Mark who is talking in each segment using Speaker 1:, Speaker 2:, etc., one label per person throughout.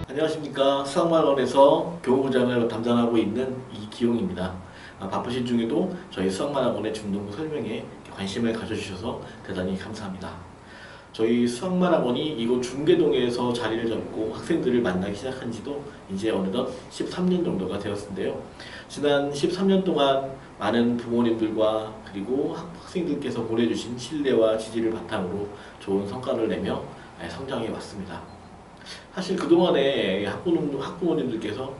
Speaker 1: 안녕하십니까. 수학만학원에서 교무부장을 담당하고 있는 이기용입니다. 바쁘신 중에도 저희 수학만학원의 중등부 설명에 관심을 가져주셔서 대단히 감사합니다. 저희 수학만학원이 이곳 중계동에서 자리를 잡고 학생들을 만나기 시작한 지도 이제 어느덧 13년 정도가 되었는데요. 지난 13년 동안 많은 부모님들과 그리고 학생들께서 보내주신 신뢰와 지지를 바탕으로 좋은 성과를 내며 성장해 왔습니다. 사실 그동안에 학부모님들께서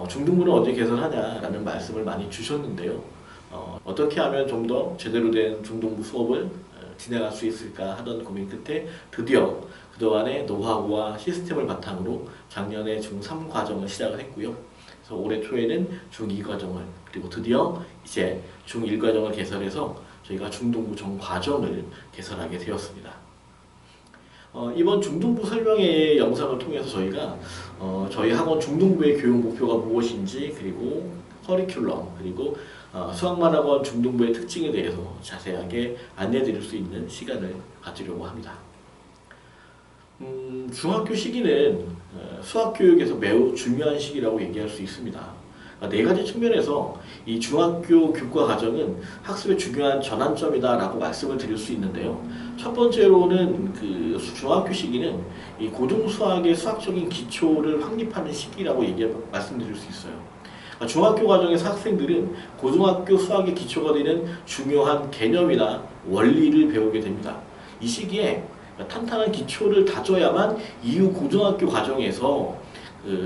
Speaker 1: 중등부는 언제 개설하냐라는 말씀을 많이 주셨는데요. 어떻게 하면 좀 더 제대로 된 중등부 수업을 진행할 수 있을까 하던 고민 끝에 드디어 그동안의 노하우와 시스템을 바탕으로 작년에 중3 과정을 시작을 했고요. 그래서 올해 초에는 중2 과정을, 그리고 드디어 이제 중1 과정을 개설해서 저희가 중등부 전 과정을 개설하게 되었습니다. 이번 중등부 설명회 영상을 통해서 저희가 저희 학원 중등부의 교육 목표가 무엇인지, 그리고 커리큘럼, 그리고 수학만학원 중등부의 특징에 대해서 자세하게 안내해 드릴 수 있는 시간을 가지려고 합니다. 중학교 시기는 수학교육에서 매우 중요한 시기라고 얘기할 수 있습니다. 네 가지 측면에서 이 중학교 교과 과정은 학습의 중요한 전환점이다라고 말씀을 드릴 수 있는데요. 첫 번째로는 그 중학교 시기는 이 고등 수학의 수학적인 기초를 확립하는 시기라고 말씀드릴 수 있어요. 중학교 과정에서 학생들은 고등학교 수학의 기초가 되는 중요한 개념이나 원리를 배우게 됩니다. 이 시기에 탄탄한 기초를 다져야만 이후 고등학교 과정에서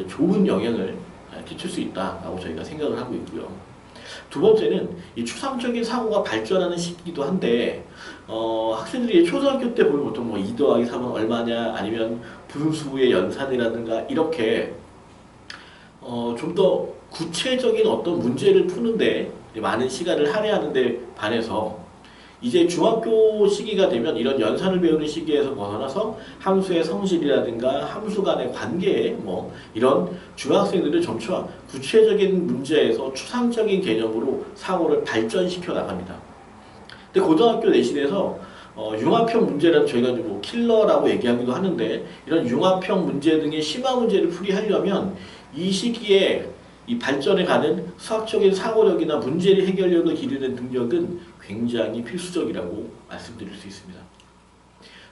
Speaker 1: 좋은 영향을 끼칠 수 있다라고 저희가 생각을 하고 있고요. 두 번째는 이 추상적인 사고가 발전하는 시기이기도 한데 학생들이 초등학교 때 보면 보통 2 더하기 3은 얼마냐, 아니면 분수의 연산이라든가 이렇게 좀 더 구체적인 어떤 문제를 푸는데 많은 시간을 할애하는 데 반해서 이제 중학교 시기가 되면 이런 연산을 배우는 시기에서 벗어나서 함수의 성질이라든가 함수 간의 관계, 이런 중학생들은 점차 구체적인 문제에서 추상적인 개념으로 사고를 발전시켜 나갑니다. 근데 고등학교 내신에서 융합형 문제라는 저희가 킬러라고 얘기하기도 하는데, 이런 융합형 문제 등의 심화 문제를 풀이하려면 이 시기에 이 발전해 가는 수학적인 사고력이나 문제를 해결력을 기르는 능력은 굉장히 필수적이라고 말씀드릴 수 있습니다.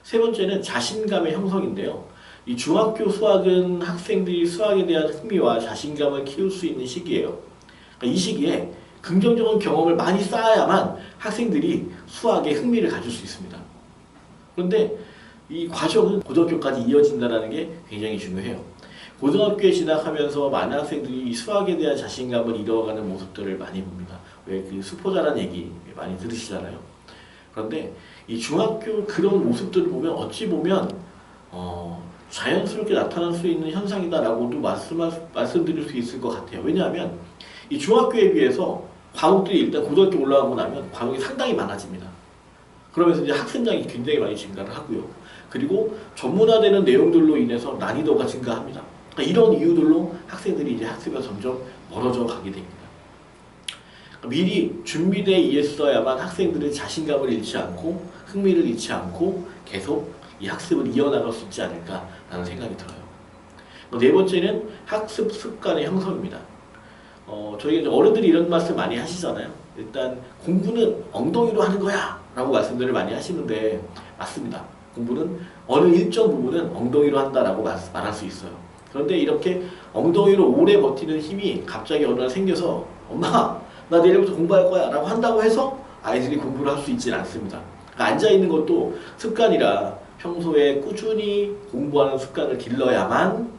Speaker 1: 세 번째는 자신감의 형성인데요. 이 중학교 수학은 학생들이 수학에 대한 흥미와 자신감을 키울 수 있는 시기예요. 이 시기에 긍정적인 경험을 많이 쌓아야만 학생들이 수학에 흥미를 가질 수 있습니다. 그런데 이 과정은 고등학교까지 이어진다는 게 굉장히 중요해요. 고등학교에 진학하면서 많은 학생들이 이 수학에 대한 자신감을 잃어가는 모습들을 많이 봅니다. 왜 그 수포자라는 얘기 많이 들으시잖아요. 그런데 이 중학교 그런 모습들을 보면 어찌 보면 자연스럽게 나타날 수 있는 현상이다라고도 말씀드릴 수 있을 것 같아요. 왜냐하면 이 중학교에 비해서 과목들이 일단 고등학교 올라가고 나면 과목이 상당히 많아집니다. 그러면서 이제 학습량이 굉장히 많이 증가를 하고요. 그리고 전문화되는 내용들로 인해서 난이도가 증가합니다. 이런 이유들로 학생들이 이제 학습에서 점점 멀어져 가게 됩니다. 미리 준비되어 있어야만 학생들은 자신감을 잃지 않고 흥미를 잃지 않고 계속 이 학습을 이어나갈 수 있지 않을까라는 생각이 들어요. 네 번째는 학습 습관의 형성입니다. 저희가 어른들이 이런 말씀 많이 하시잖아요. 일단 공부는 엉덩이로 하는 거야 라고 말씀들을 많이 하시는데 맞습니다. 공부는 어느 일정 부분은 엉덩이로 한다라고 말할 수 있어요. 그런데 이렇게 엉덩이로 오래 버티는 힘이 갑자기 어느 날 생겨서 엄마 나 내일부터 공부할 거야 라고 한다고 해서 아이들이 공부를 할 수 있지는 않습니다. 그러니까 앉아있는 것도 습관이라 평소에 꾸준히 공부하는 습관을 길러야만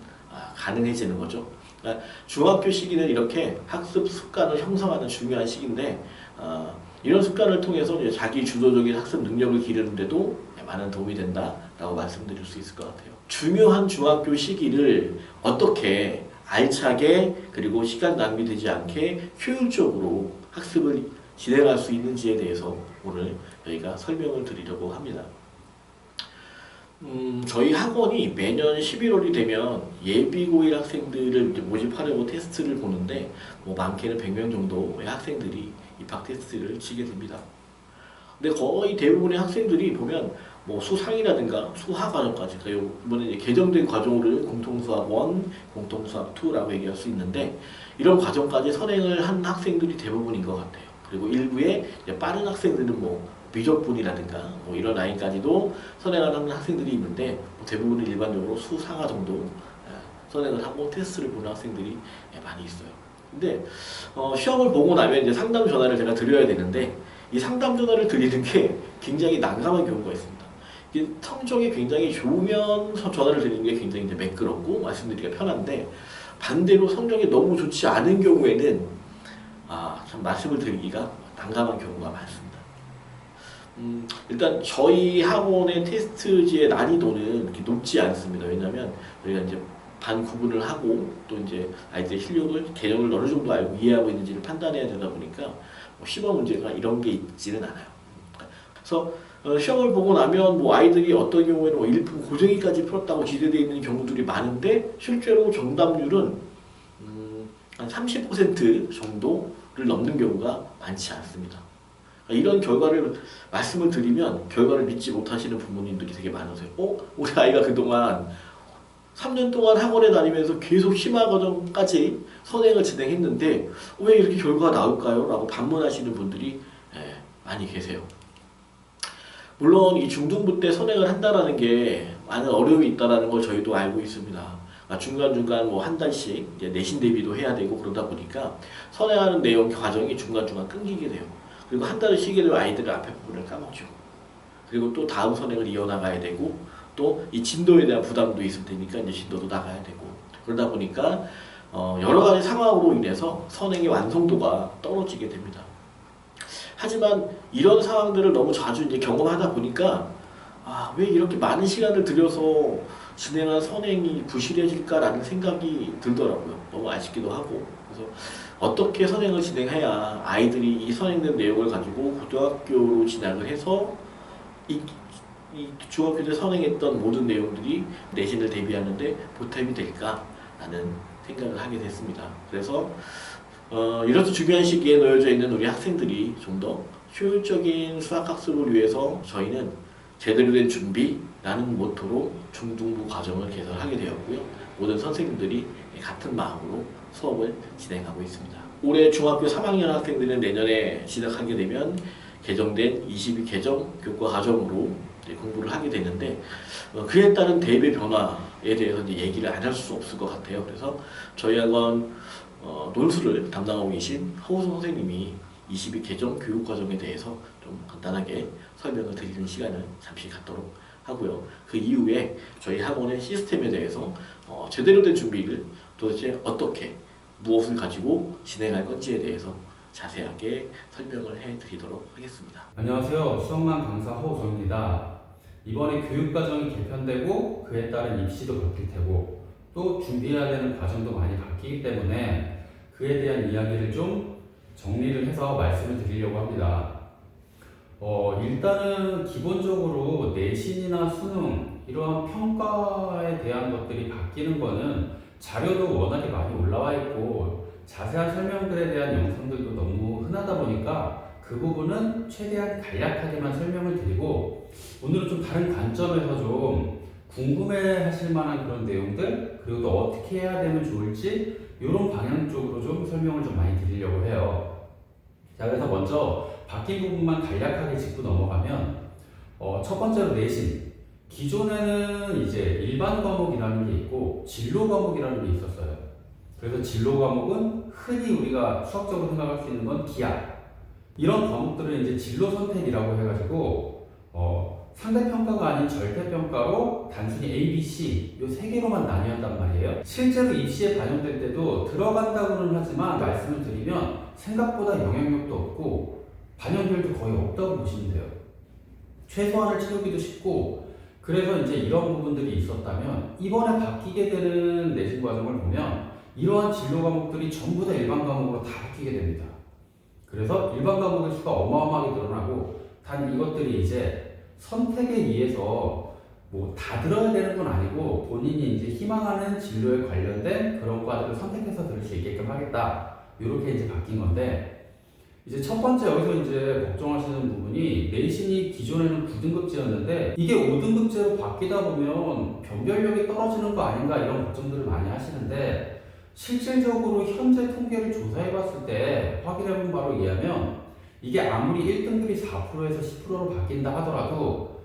Speaker 1: 가능해지는 거죠. 그러니까 중학교 시기는 이렇게 학습 습관을 형성하는 중요한 시기인데 이런 습관을 통해서 이제 자기 주도적인 학습 능력을 기르는데도 많은 도움이 된다라고 말씀드릴 수 있을 것 같아요. 중요한 중학교 시기를 어떻게 알차게 그리고 시간 낭비되지 않게 효율적으로 학습을 진행할 수 있는지에 대해서 오늘 저희가 설명을 드리려고 합니다. 저희 학원이 매년 11월이 되면 예비고1 학생들을 이제 모집하려고 테스트를 보는데 뭐 많게는 100명 정도의 학생들이 입학 테스트를 치게 됩니다. 근데 거의 대부분의 학생들이 보면 뭐 수상이라든가 수하 과정까지, 그리고 이번에 이제 개정된 과정으로 공통수학 1, 공통수학 2라고 얘기할 수 있는데 이런 과정까지 선행을 한 학생들이 대부분인 것 같아요. 그리고 일부의 이제 빠른 학생들은 뭐 미적분이라든가 뭐 이런 라인까지도 선행하는 학생들이 있는데 뭐 대부분은 일반적으로 수상하 정도 선행을 하고 테스트를 보는 학생들이 많이 있어요. 근데 시험을 보고 나면 이제 상담 전화를 제가 드려야 되는데 이 상담 전화를 드리는 게 굉장히 난감한 경우가 있습니다. 성적이 굉장히 좋으면 전화를 드리는 게 굉장히 이제 매끄럽고 말씀드리기가 편한데 반대로 성적이 너무 좋지 않은 경우에는 참 말씀을 드리기가 난감한 경우가 많습니다. 일단 저희 학원의 테스트지의 난이도는 그렇게 높지 않습니다. 왜냐하면 저희가 이제 반 구분을 하고 또 이제 아이들의 실력을 개념을 어느 정도 알고 이해하고 있는지를 판단해야 되다 보니까 뭐 시범 문제가 이런 게 있지는 않아요. 그래서 시험을 보고 나면 뭐 아이들이 어떤 경우에는 뭐 일품 고정위까지 풀었다고 기대되어 있는 경우들이 많은데 실제로 정답률은 한 30% 정도를 넘는 경우가 많지 않습니다. 이런 결과를 말씀을 드리면 결과를 믿지 못하시는 부모님들이 되게 많으세요. 우리 아이가 그동안 3년 동안 학원에 다니면서 계속 심화 과정까지 선행을 진행했는데 왜 이렇게 결과가 나올까요? 라고 반문하시는 분들이 많이 계세요. 물론 이 중등부 때 선행을 한다는 게 많은 어려움이 있다는 걸 저희도 알고 있습니다. 중간중간 뭐 한 달씩 이제 내신 대비도 해야 되고 그러다 보니까 선행하는 내용 과정이 중간중간 끊기게 돼요. 그리고 한 달을 쉬게 되면 아이들은 앞에 부분을 까먹죠. 그리고 또 다음 선행을 이어나가야 되고 또 이 진도에 대한 부담도 있을 테니까 이제 진도도 나가야 되고 그러다 보니까 여러 가지 상황으로 인해서 선행의 완성도가 떨어지게 됩니다. 하지만 이런 상황들을 너무 자주 이제 경험하다 보니까 왜 이렇게 많은 시간을 들여서 진행한 선행이 부실해질까라는 생각이 들더라고요. 너무 아쉽기도 하고. 그래서 어떻게 선행을 진행해야 아이들이 이 선행된 내용을 가지고 고등학교로 진학을 해서 이 중학교 때 선행했던 모든 내용들이 내신을 대비하는데 보탬이 될까라는 생각을 하게 됐습니다. 그래서 이렇게 중요한 시기에 놓여져 있는 우리 학생들이 좀 더 효율적인 수학학습을 위해서 저희는 제대로 된 준비라는 모토로 중등부 과정을 개설하게 되었고요. 모든 선생님들이 같은 마음으로 수업을 진행하고 있습니다. 올해 중학교 3학년 학생들은 내년에 진학하게 되면 개정된 22 개정 교과 과정으로 공부를 하게 되는데 그에 따른 대입의 변화에 대해서 이제 얘기를 안 할 수 없을 것 같아요. 그래서 저희 학원 논술을 담당하고 계신 허우성 선생님이 22 개정 교육 과정에 대해서 좀 간단하게 설명을 드리는 시간을 잠시 갖도록 하고요. 그 이후에 저희 학원의 시스템에 대해서 제대로 된 준비를 도대체 어떻게 무엇을 가지고 진행할 건지에 대해서 자세하게 설명을 해드리도록 하겠습니다.
Speaker 2: 안녕하세요. 수학만 강사 허우성입니다. 이번에 교육과정이 개편되고 그에 따른 입시도 바뀔 테고 또 준비해야 되는 과정도 많이 바뀌기 때문에 그에 대한 이야기를 좀 정리를 해서 말씀을 드리려고 합니다. 일단은 기본적으로 내신이나 수능 이러한 평가에 대한 것들이 바뀌는 거는 자료도 워낙에 많이 올라와 있고 자세한 설명들에 대한 영상들도 너무 흔하다 보니까 그 부분은 최대한 간략하게만 설명을 드리고 오늘은 좀 다른 관점에서 좀 궁금해 하실 만한 그런 내용들 그리고 또 어떻게 해야 되면 좋을지 이런 방향 쪽으로 좀 설명을 좀 많이 드리려고 해요. 자, 그래서 먼저 바뀐 부분만 간략하게 짚고 넘어가면 첫 번째로 내신. 기존에는 이제 일반 과목이라는 게 있고 진로 과목이라는 게 있었어요. 그래서 진로 과목은 흔히 우리가 수학적으로 생각할 수 있는 건 기하. 이런 과목들은 이제 진로 선택이라고 해가지고 상대평가가 아닌 절대평가로 단순히 A, B, C 이 세 개로만 나뉘었단 말이에요. 실제로 입시에 반영될 때도 들어간다고는 하지만 말씀을 드리면 생각보다 영향력도 없고 반영률도 거의 없다고 보시면 돼요. 최소한을 채우기도 쉽고 그래서 이제 이런 부분들이 있었다면 이번에 바뀌게 되는 내신 과정을 보면 이러한 진로 과목들이 전부 다 일반 과목으로 다 바뀌게 됩니다. 그래서 일반 과목의 수가 어마어마하게 늘어나고 단 이것들이 이제 선택에 의해서 뭐 다 들어야 되는 건 아니고 본인이 이제 희망하는 진로에 관련된 그런 과들을 선택해서 들을 수 있게끔 하겠다. 이렇게 이제 바뀐 건데, 이제 첫 번째 여기서 이제 걱정하시는 부분이, 내신이 기존에는 9등급제였는데 이게 5등급제로 바뀌다 보면 변별력이 떨어지는 거 아닌가, 이런 걱정들을 많이 하시는데, 실질적으로 현재 통계를 조사해 봤을 때 확인해 본 바로 의하면 이게 아무리 1등급이 4%에서 10%로 바뀐다 하더라도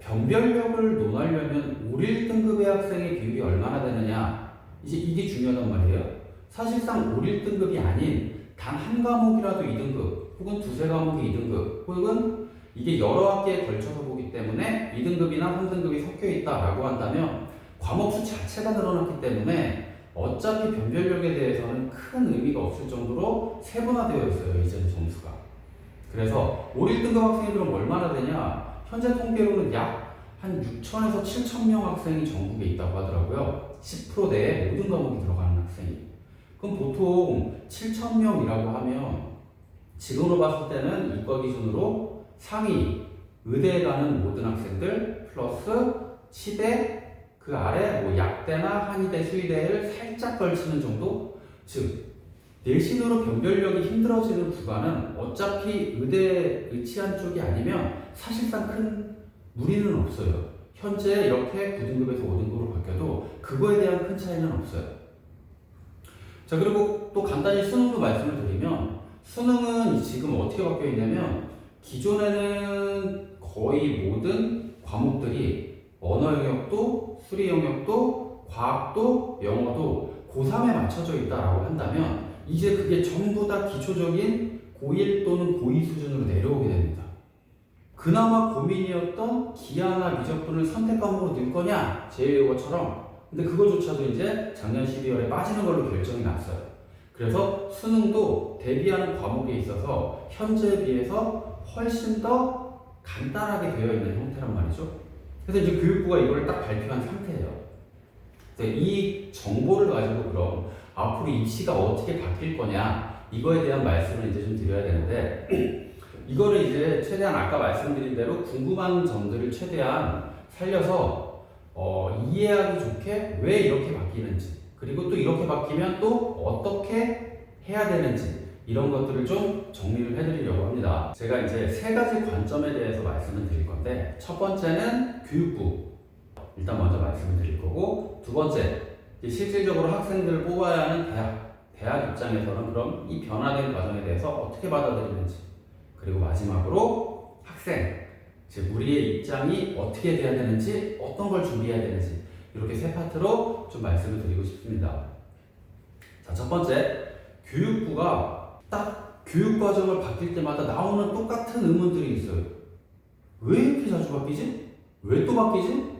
Speaker 2: 변별력을 논하려면 5, 1등급의 학생의 비율이 얼마나 되느냐, 이제 이게 중요하단 말이에요. 사실상 5, 1등급이 아닌 단 한 과목이라도 2등급, 혹은 두세 과목이 2등급, 혹은 이게 여러 학기에 걸쳐서 보기 때문에 2등급이나 3등급이 섞여 있다라고 한다면 과목 수 자체가 늘어났기 때문에 어차피 변별력에 대해서는 큰 의미가 없을 정도로 세분화되어 있어요, 이제는 점수가. 그래서 5, 1등급 학생들은 얼마나 되냐? 현재 통계로는 약 한 6천에서 7천 명 학생이 전국에 있다고 하더라고요. 10%대에 모든 과목이 들어가는 학생이. 그럼 보통 7천 명이라고 하면 지금으로 봤을 때는 이과 기준으로 상위 의대에 가는 모든 학생들 플러스 치대, 그 아래 뭐 약대나 한의대, 수의대를 살짝 걸치는 정도? 즉 내신으로 변별력이 힘들어지는 구간은 어차피 의대에 의치한 쪽이 아니면 사실상 큰 무리는 없어요. 현재 이렇게 9등급에서 5등급으로 바뀌어도 그거에 대한 큰 차이는 없어요. 자, 그리고 또 간단히 수능도 말씀을 드리면, 수능은 지금 어떻게 바뀌어 있냐면 기존에는 거의 모든 과목들이 언어 영역도, 수리 영역도, 과학도, 영어도 고3에 맞춰져 있다라고 한다면 이제 그게 전부 다 기초적인 고1 또는 고2 수준으로 내려오게 됩니다. 그나마 고민이었던 기하나 미적분을 선택 과목으로 넣을 거냐, 제1외국어처럼. 근데 그거조차도 이제 작년 12월에 빠지는 걸로 결정이 났어요. 그래서 수능도 대비하는 과목에 있어서 현재에 비해서 훨씬 더 간단하게 되어 있는 형태란 말이죠. 그래서 이제 교육부가 이걸 딱 발표한 상태예요. 이 정보를 가지고 그럼 앞으로 입시가 어떻게 바뀔 거냐, 이거에 대한 말씀을 이제 좀 드려야 되는데, 이거를 이제 최대한 아까 말씀드린 대로 궁금한 점들을 최대한 살려서 이해하기 좋게 왜 이렇게 바뀌는지, 그리고 또 이렇게 바뀌면 또 어떻게 해야 되는지, 이런 것들을 좀 정리를 해드리려고 합니다. 제가 이제 세 가지 관점에 대해서 말씀을 드릴 건데, 첫 번째는 교육부, 일단 먼저 말씀을 드릴 거고, 두 번째, 실질적으로 학생들을 뽑아야 하는 대학 입장에서는 그럼 이 변화된 과정에 대해서 어떻게 받아들이는지, 그리고 마지막으로 학생, 즉 우리의 입장이 어떻게 돼야 되는지, 어떤 걸 준비해야 되는지, 이렇게 세 파트로 좀 말씀을 드리고 싶습니다. 자, 첫 번째, 교육부가 딱 교육과정을 바뀔 때마다 나오는 똑같은 의문들이 있어요. 왜 이렇게 자주 바뀌지? 왜 또 바뀌지?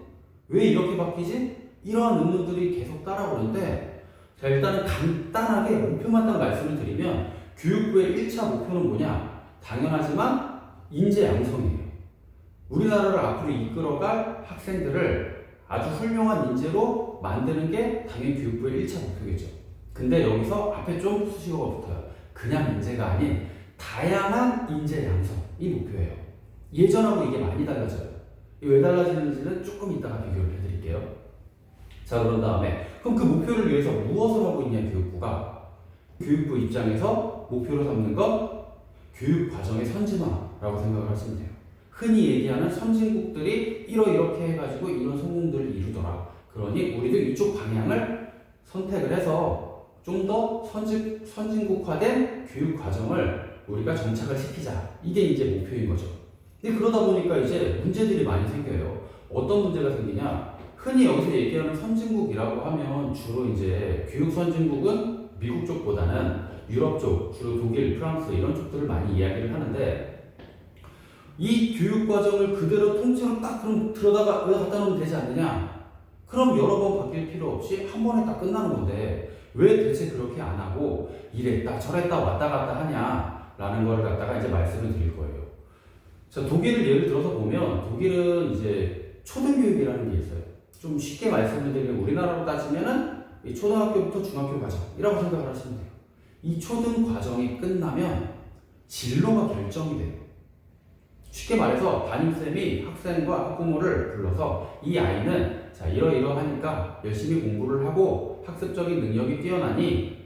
Speaker 2: 왜 이렇게 바뀌지? 이러한 의문들이 계속 따라오는데, 자, 일단은 간단하게 목표만 딱 말씀을 드리면, 교육부의 1차 목표는 뭐냐? 당연하지만 인재 양성이에요. 우리나라를 앞으로 이끌어갈 학생들을 아주 훌륭한 인재로 만드는 게 당연히 교육부의 1차 목표겠죠. 근데 여기서 앞에 좀 수식어가 붙어요. 그냥 인재가 아닌 다양한 인재 양성이 목표예요. 예전하고 이게 많이 달라져요. 왜 달라지는지는 조금 이따가 비교를 해드릴게요. 자, 그런 다음에 그럼 그 목표를 위해서 무엇을 하고 있냐, 교육부가. 교육부 입장에서 목표로 삼는 건 교육 과정의 선진화라고 생각을 하시면 돼요. 흔히 얘기하는 선진국들이 이렇게 해가지고 이런 성공들을 이루더라. 그러니 우리도 이쪽 방향을 선택을 해서 좀 더 선진국화된 교육 과정을 우리가 정착을 시키자. 이게 이제 목표인 거죠. 근데 그러다 보니까 이제 문제들이 많이 생겨요. 어떤 문제가 생기냐? 흔히 여기서 얘기하는 선진국이라고 하면 주로 이제 교육 선진국은 미국 쪽보다는 유럽 쪽, 주로 독일, 프랑스 이런 쪽들을 많이 이야기를 하는데, 이 교육 과정을 그대로 통째로 딱 그럼 들어다가 왜 갖다 놓으면 되지 않느냐? 그럼 여러 번 바뀔 필요 없이 한 번에 딱 끝나는 건데 왜 대체 그렇게 안 하고 이랬다 저랬다 왔다 갔다 하냐라는 걸 갖다가 이제 말씀을 드릴 거예요. 자, 독일을 예를 들어서 보면 독일은 이제 초등교육이라는 게 있어요. 좀 쉽게 말씀을 드리면 우리나라로 따지면은 이 초등학교부터 중학교 과정이라고 생각을 하시면 돼요. 이 초등 과정이 끝나면 진로가 결정이 돼요. 쉽게 말해서 담임쌤이 학생과 학부모를 불러서 이 아이는 자 이러이러하니까 열심히 공부를 하고 학습적인 능력이 뛰어나니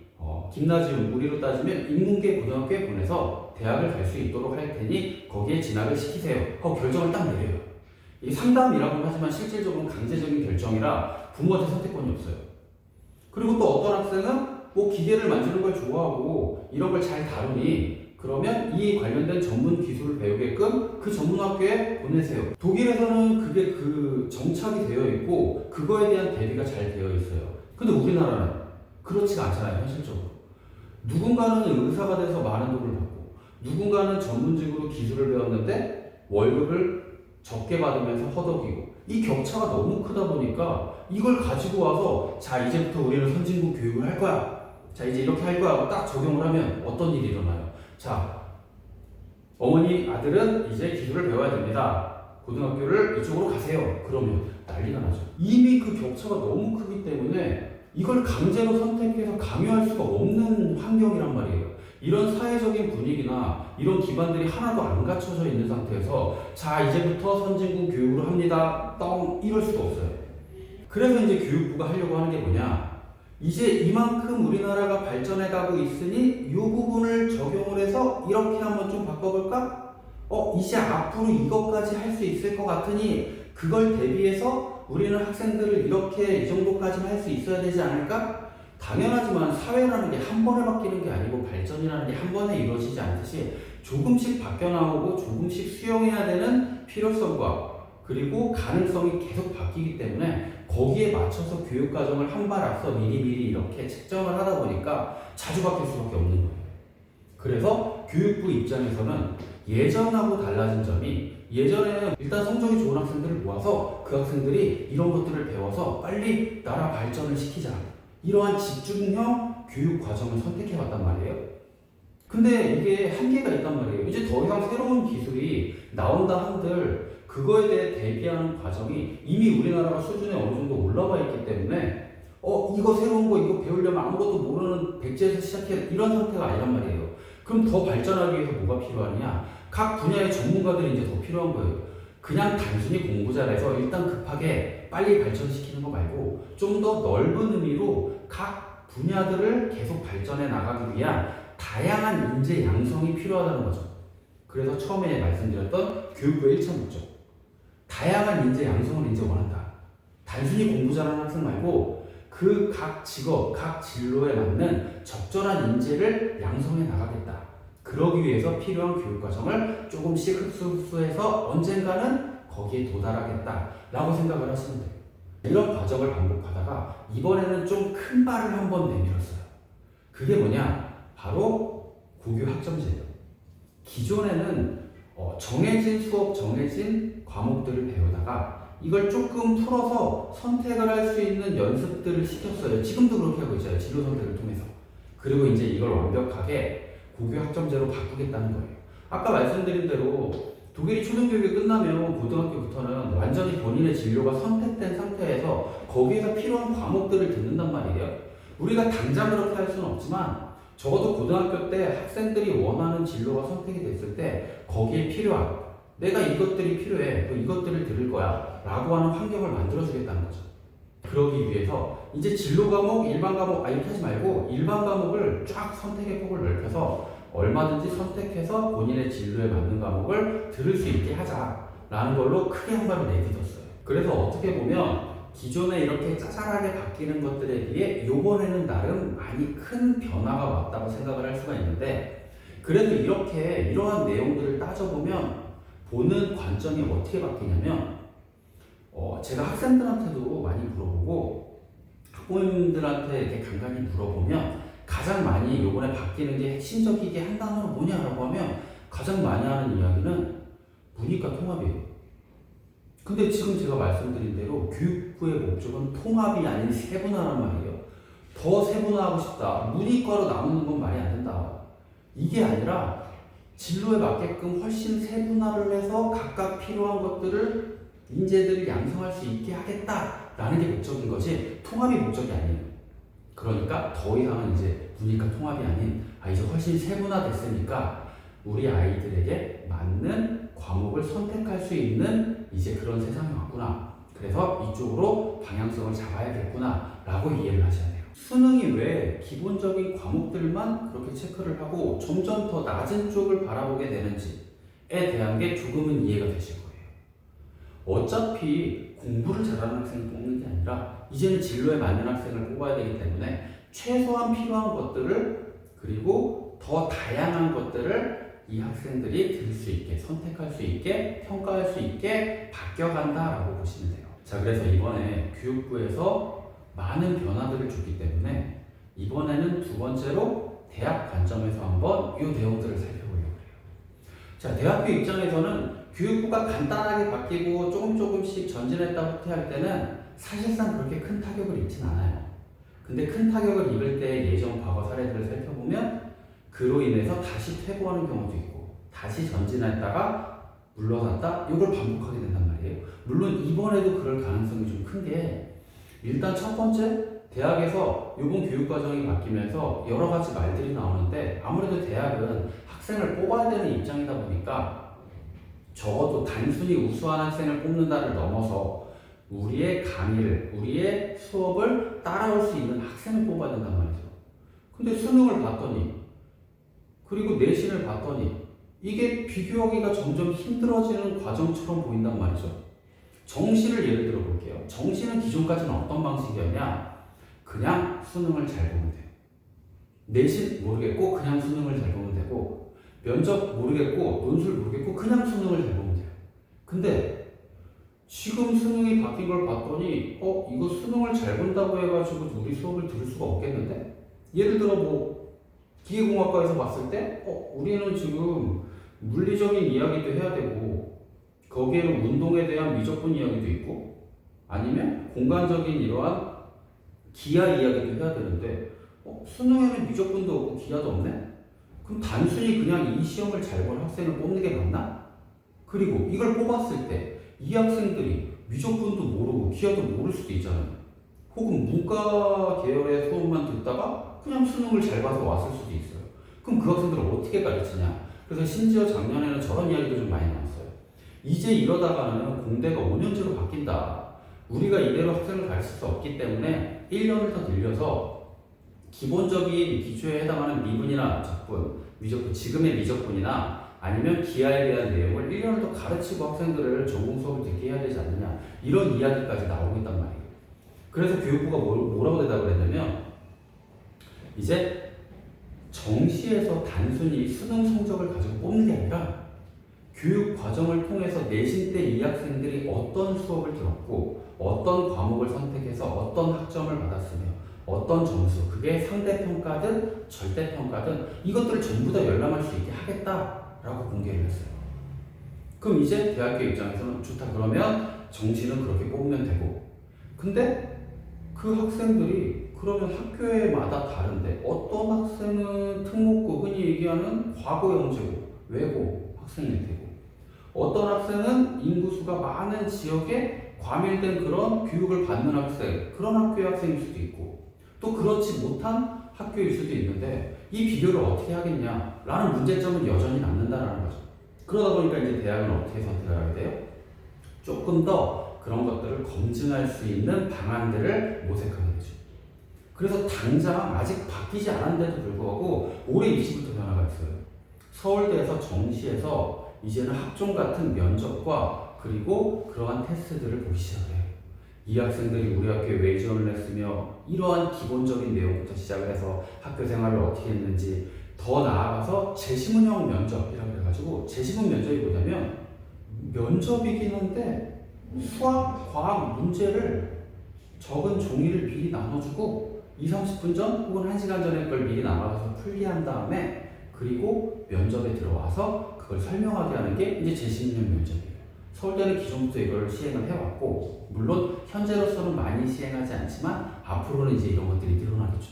Speaker 2: 김나지움 우리로 따지면 인문계 고등학교에 보내서 대학을 갈 수 있도록 할 테니 거기에 진학을 시키세요 하고 결정을 딱 내려요. 이게 상담이라고는 하지만 실질적으로 강제적인 결정이라 부모한테 선택권이 없어요. 그리고 또 어떤 학생은 뭐 기계를 만지는 걸 좋아하고 이런 걸 잘 다루니 그러면 이 관련된 전문 기술을 배우게끔 그 전문 학교에 보내세요. 독일에서는 그게 그 정착이 되어 있고 그거에 대한 대비가 잘 되어 있어요. 근데 우리나라는 그렇지가 않잖아요, 현실적으로. 누군가는 의사가 돼서 많은 돈을 받고 누군가는 전문직으로 기술을 배웠는데 월급을 적게 받으면서 허덕이고 이 격차가 너무 크다 보니까 이걸 가지고 와서 자 이제부터 우리는 선진국 교육을 할 거야. 자 이제 이렇게 할 거야 하고 딱 적용을 하면 어떤 일이 일어나요? 자 어머니 아들은 이제 기술을 배워야 됩니다. 고등학교를 이쪽으로 가세요. 그러면 난리가 나죠. 이미 그 격차가 너무 크기 때문에 이걸 강제로 선택해서 강요할 수가 없는 환경이란 말이에요. 이런 사회적인 분위기나 이런 기반들이 하나도 안 갖춰져 있는 상태에서 자 이제부터 선진국 교육으로 합니다. 이럴 수가 없어요. 그래서 이제 교육부가 하려고 하는 게 뭐냐, 이제 이만큼 우리나라가 발전해 가고 있으니 이 부분을 적용을 해서 이렇게 한번 좀 바꿔볼까? 이제 앞으로 이것까지 할 수 있을 것 같으니 그걸 대비해서 우리는 학생들을 이렇게 이 정도까지는 할 수 있어야 되지 않을까? 당연하지만 사회라는 게 한 번에 바뀌는 게 아니고 발전이라는 게 한 번에 이루어지지 않듯이 조금씩 바뀌어 나오고 조금씩 수용해야 되는 필요성과 그리고 가능성이 계속 바뀌기 때문에 거기에 맞춰서 교육과정을 한 발 앞서 미리미리 이렇게 책정을 하다 보니까 자주 바뀔 수밖에 없는 거예요. 그래서 교육부 입장에서는 예전하고 달라진 점이, 예전에는 일단 성적이 좋은 학생들을 모아서 그 학생들이 이런 것들을 배워서 빨리 나라 발전을 시키자, 이러한 집중형 교육 과정을 선택해왔단 말이에요. 근데 이게 한계가 있단 말이에요. 이제 더 이상 새로운 기술이 나온다 한들 그거에 대해 대비하는 과정이 이미 우리나라가 수준에 어느 정도 올라와 있기 때문에 이거 새로운 거 이거 배우려면 아무것도 모르는 백지에서 시작해, 이런 상태가 아니란 말이에요. 그럼 더 발전하기 위해서 뭐가 필요하냐? 각 분야의 전문가들이 이제 더 필요한 거예요. 그냥 단순히 공부 잘해서 일단 급하게 빨리 발전시키는 거 말고 좀 더 넓은 의미로 각 분야들을 계속 발전해 나가기 위한 다양한 인재 양성이 필요하다는 거죠. 그래서 처음에 말씀드렸던 교육부의 1차 목적, 다양한 인재 양성을 이제 원한다. 단순히 공부 잘하는 학생 말고 그 각 직업, 각 진로에 맞는 적절한 인재를 양성해 나가겠다. 그러기 위해서 필요한 교육 과정을 조금씩 흡수해서 언젠가는 거기에 도달하겠다라고 생각을 하시면 돼요. 이런 과정을 반복하다가 이번에는 좀 큰 발을 한번 내밀었어요. 그게 뭐냐? 바로 고교 학점제예요. 기존에는 정해진 수업, 정해진 과목들을 배우다가 이걸 조금 풀어서 선택을 할 수 있는 연습들을 시켰어요. 지금도 그렇게 하고 있어요. 진로 선택을 통해서. 그리고 이제 이걸 완벽하게 고교 학점제로 바꾸겠다는 거예요. 아까 말씀드린 대로 독일이 초등교육이 끝나면 고등학교부터는 완전히 본인의 진로가 선택된 상태에서 거기에서 필요한 과목들을 듣는단 말이에요. 우리가 당장 그렇게 할 수는 없지만 적어도 고등학교 때 학생들이 원하는 진로가 선택이 됐을 때 거기에 필요한, 내가 이것들이 필요해, 또 이것들을 들을 거야 라고 하는 환경을 만들어주겠다는 거죠. 그러기 위해서 이제 진로 과목, 일반 과목 이렇게 하지 말고 일반 과목을 쫙 선택의 폭을 넓혀서 얼마든지 선택해서 본인의 진로에 맞는 과목을 들을 수 있게 하자라는 걸로 크게 한 발을 내딛었어요. 그래서 어떻게 보면 기존에 이렇게 짜잘하게 바뀌는 것들에 비해 요번에는 나름 많이 큰 변화가 왔다고 생각을 할 수가 있는데, 그래도 이렇게 이러한 내용들을 따져보면 보는 관점이 어떻게 바뀌냐면 제가 학생들한테도 많이 물어보고 학부모님들한테 이렇게 간간히 물어보면 가장 많이 요번에 바뀌는 게 핵심적이게 한 단어는 뭐냐라고 하면 가장 많이 하는 이야기는 문이과 통합이에요. 근데 지금 제가 말씀드린 대로 교육부의 목적은 통합이 아닌 세분화란 말이에요. 더 세분화하고 싶다. 문이과로 나누는 건 말이 안 된다. 이게 아니라 진로에 맞게끔 훨씬 세분화를 해서 각각 필요한 것들을 인재들을 양성할 수 있게 하겠다라는 게 목적인 거지 통합이 목적이 아니에요. 그러니까 더 이상은 이제 문이과 통합이 아닌 이제 훨씬 세분화됐으니까 우리 아이들에게 맞는 과목을 선택할 수 있는 이제 그런 세상이 왔구나. 그래서 이쪽으로 방향성을 잡아야겠구나 라고 이해를 하셔야 돼요. 수능이 왜 기본적인 과목들만 그렇게 체크를 하고 점점 더 낮은 쪽을 바라보게 되는지에 대한 게 조금은 이해가 되실 거예요. 어차피 공부를 잘하는 학생을 뽑는 게 아니라 이제는 진로에 맞는 학생을 뽑아야 되기 때문에 최소한 필요한 것들을 그리고 더 다양한 것들을 이 학생들이 들을 수 있게, 선택할 수 있게, 평가할 수 있게 바뀌어간다라고 보시면 돼요. 자, 그래서 이번에 교육부에서 많은 변화들을 줬기 때문에 이번에는 두 번째로 대학 관점에서 한번 이 내용들을 살펴보려고 해요. 자, 대학교 입장에서는 교육부가 간단하게 바뀌고 조금씩 전진했다 후퇴할 때는 사실상 그렇게 큰 타격을 입진 않아요. 근데 큰 타격을 입을 때 예전 과거 사례들을 살펴보면 그로 인해서 다시 퇴보하는 경우도 있고 다시 전진했다가 물러났다 이걸 반복하게 된단 말이에요. 물론 이번에도 그럴 가능성이 좀 큰 게 일단 첫 번째 대학에서 이번 교육과정이 바뀌면서 여러 가지 말들이 나오는데 아무래도 대학은 학생을 뽑아야 되는 입장이다 보니까 적어도 단순히 우수한 학생을 뽑는다를 넘어서 우리의 강의를, 우리의 수업을 따라올 수 있는 학생을 뽑아야 된단 말이죠. 근데 수능을 봤더니 그리고 내신을 봤더니 이게 비교하기가 점점 힘들어지는 과정처럼 보인단 말이죠. 정시를 예를 들어 볼게요. 정시는 기존까지는 어떤 방식이었냐? 그냥 수능을 잘 보면 돼요. 내신 모르겠고 그냥 수능을 잘 보면 되고 면접 모르겠고 논술 모르겠고 그냥 수능을 잘 보면 돼요. 근데 지금 수능이 바뀐 걸 봤더니 이거 수능을 잘 본다고 해가지고 우리 수업을 들을 수가 없겠는데? 예를 들어 뭐 기계공학과에서 봤을 때 우리는 지금 물리적인 이야기도 해야 되고 거기에는 운동에 대한 미적분 이야기도 있고 아니면 공간적인 이러한 기하 이야기도 해야 되는데 수능에는 미적분도 없고 기하도 없네? 그럼 단순히 그냥 이 시험을 잘 본 학생을 뽑는 게 맞나? 그리고 이걸 뽑았을 때 이 학생들이 미적분도 모르고 기하도 모를 수도 있잖아요. 혹은 문과 계열의 수업만 듣다가 그냥 수능을 잘 봐서 왔을 수도 있어요. 그럼 그 학생들을 어떻게 가르치냐? 그래서 심지어 작년에는 저런 이야기도 좀 많이 나왔어요. 이제 이러다가는 공대가 5년제로 바뀐다. 우리가 이대로 학생을 가르칠 수 없기 때문에 1년을 더 늘려서 기본적인 기초에 해당하는 미분이나 적분, 미적분, 지금의 미적분이나 아니면 기하에 대한 내용을 1년을 더 가르치고 학생들을 전공 수업을 듣게 해야 되지 않느냐 이런 이야기까지 나오고 있단 말이에요. 그래서 교육부가 뭐라고 대답을 했냐면 이제 정시에서 단순히 수능 성적을 가지고 뽑는 게 아니라 교육 과정을 통해서 내신 때 이 학생들이 어떤 수업을 들었고 어떤 과목을 선택해서 어떤 학점을 받았으며 어떤 점수, 그게 상대평가든 절대평가든 이것들을 전부 다 열람할 수 있게 하겠다라고 공개를 했어요. 그럼 이제 대학교 입장에서는 좋다 그러면 정시는 그렇게 뽑으면 되고 근데 그 학생들이 그러면 학교에마다 다른데 어떤 학생은 특목고 흔히 얘기하는 과거 영재고 외고 학생일 테고 어떤 학생은 인구수가 많은 지역에 과밀된 그런 교육을 받는 학생 그런 학교의 학생일 수도 있고 또 그렇지 못한 학교일 수도 있는데 이 비교를 어떻게 하겠냐라는 문제점은 여전히 남는다는 거죠. 그러다 보니까 이제 대학은 어떻게 선택을 하게 돼요? 조금 더 그런 것들을 검증할 수 있는 방안들을 모색하게 되죠. 그래서 당장 아직 바뀌지 않았는데도 불구하고 올해 입시부터 변화가 있어요. 서울대에서 정시에서 이제는 학종 같은 면접과 그리고 그러한 테스트들을 보기 시작해요. 이 학생들이 우리 학교에 왜 지원을 했으며 이러한 기본적인 내용부터 시작을 해서 학교 생활을 어떻게 했는지 더 나아가서 재시문형 면접이라고 해가지고 재시문 면접이 뭐냐면 면접이긴 한데 수학, 과학 문제를 적은 종이를 미리 나눠주고 20-30분 전 혹은 1시간 전에 걸 미리 나눠서 풀게 한 다음에 그리고 면접에 들어와서 그걸 설명하게 하는 게 이제 재시문형 면접이에요. 서울대는 기존부터 이걸 시행을 해왔고 물론 현재로서는 많이 시행하지 않지만 앞으로는 이제 이런 것들이 늘어나겠죠.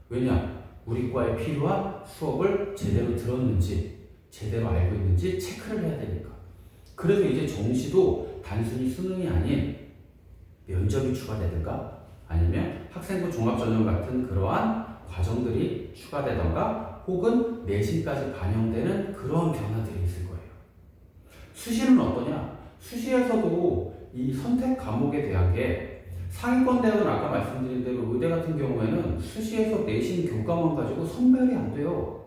Speaker 2: 왜냐? 우리 과에 필요한 수업을 제대로 들었는지 제대로 알고 있는지 체크를 해야 되니까. 그래서 이제 정시도 단순히 수능이 아닌 면접이 추가되든가 아니면 학생부 종합전형 같은 그러한 과정들이 추가되던가 혹은 내신까지 반영되는 그런 변화들이 있을 거예요. 수시는 어떠냐? 수시에서도 이 선택 과목에 대한 게 상위권 대학은 아까 말씀드린 대로 의대 같은 경우에는 수시에서 내신 교과만 가지고 선별이 안 돼요.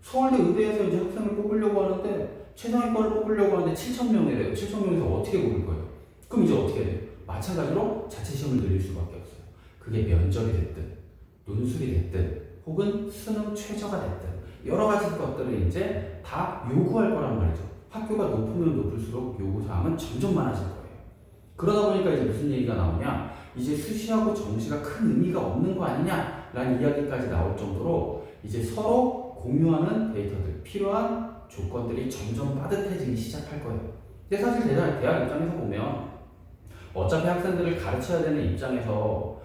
Speaker 2: 서울대 의대에서 이제 학생을 뽑으려고 하는데 최상위권을 뽑으려고 하는데 7,000명이래요. 7,000명에서 어떻게 고를 거예요? 그럼 이제 어떻게 돼요? 마찬가지로 자체 시험을 늘릴 수밖에 없어요. 그게 면접이 됐든 논술이 됐든 혹은 수능 최저가 됐든 여러 가지 것들을 이제 다 요구할 거란 말이죠. 학교가 높으면 높을수록 요구사항은 점점 많아질 거예요. 그러다 보니까 이제 무슨 얘기가 나오냐? 이제 수시하고 정시가 큰 의미가 없는 거 아니냐라는 이야기까지 나올 정도로 이제 서로 공유하는 데이터들, 필요한 조건들이 점점 빠듯해지기 시작할 거예요. 근데 사실 대학 입장에서 보면 어차피 학생들을 가르쳐야 되는 입장에서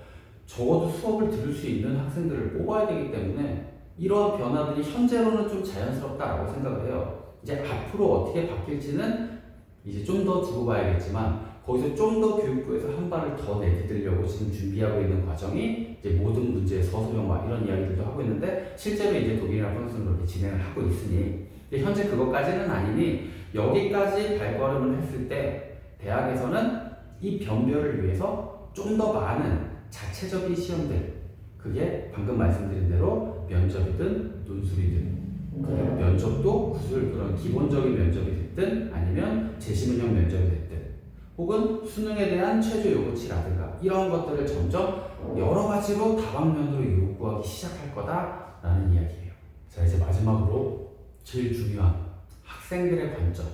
Speaker 2: 적어도 수업을 들을 수 있는 학생들을 뽑아야 되기 때문에 이러한 변화들이 현재로는 좀 자연스럽다라고 생각을 해요. 이제 앞으로 어떻게 바뀔지는 이제 좀 더 두고 봐야겠지만 거기서 좀 더 교육부에서 한 발을 더 내디디려고 지금 준비하고 있는 과정이 이제 모든 문제의 서술형화 이런 이야기들도 하고 있는데 실제로 이제 독일이나 프랑스는 그렇게 진행을 하고 있으니 현재 그것까지는 아니니 여기까지 발걸음을 했을 때 대학에서는 이 변별을 위해서 좀 더 많은 자체적인 시험들 그게 방금 말씀드린 대로 면접이든 논술이든 면접도 구술 그런 기본적인 면접이 됐든 아니면 재시문형 면접이 됐든 혹은 수능에 대한 최저 요구치라든가 이런 것들을 점점 여러 가지로 다방면으로 요구하기 시작할 거다라는 이야기예요. 자 이제 마지막으로 제일 중요한 학생들의 관점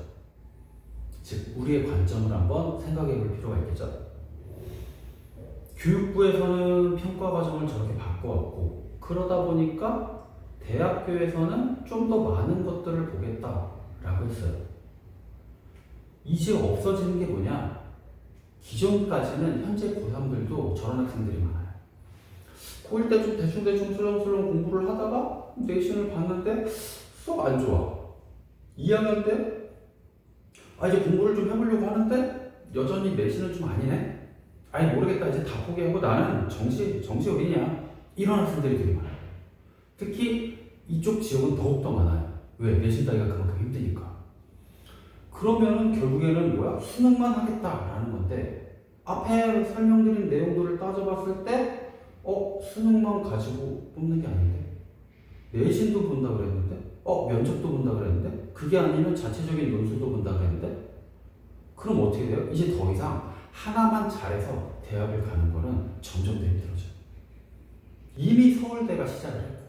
Speaker 2: 즉 우리의 관점을 한번 생각해 볼 필요가 있겠죠. 교육부에서는 평가 과정을 저렇게 바꿔왔고 그러다 보니까 대학교에서는 좀 더 많은 것들을 보겠다라고 했어요. 이제 없어지는 게 뭐냐? 기존까지는 현재 고3들도 저런 학생들이 많아요. 고1 때 좀 대충대충 술렁술렁 공부를 하다가 내신을 봤는데 썩 안 좋아. 2학년 때 이제 공부를 좀 해보려고 하는데 여전히 내신은 좀 아니네. 아니 모르겠다 이제 다 포기하고 나는 정시 올인이야. 이런 학생들이 되게 많아요. 특히 이쪽 지역은 더욱더 많아요. 왜? 내신 따기가 그만큼 힘드니까. 그러면은 결국에는 뭐야? 수능만 하겠다라는 건데 앞에 설명드린 내용들을 따져봤을 때 수능만 가지고 뽑는 게 아닌데 내신도 본다 그랬는데 면접도 본다 그랬는데 그게 아니면 자체적인 논술도 본다 그랬는데 그럼 어떻게 돼요? 이제 더 이상 하나만 잘해서 대학을 가는 거는 점점 더 힘들어져요. 이미 서울대가 시작을 했고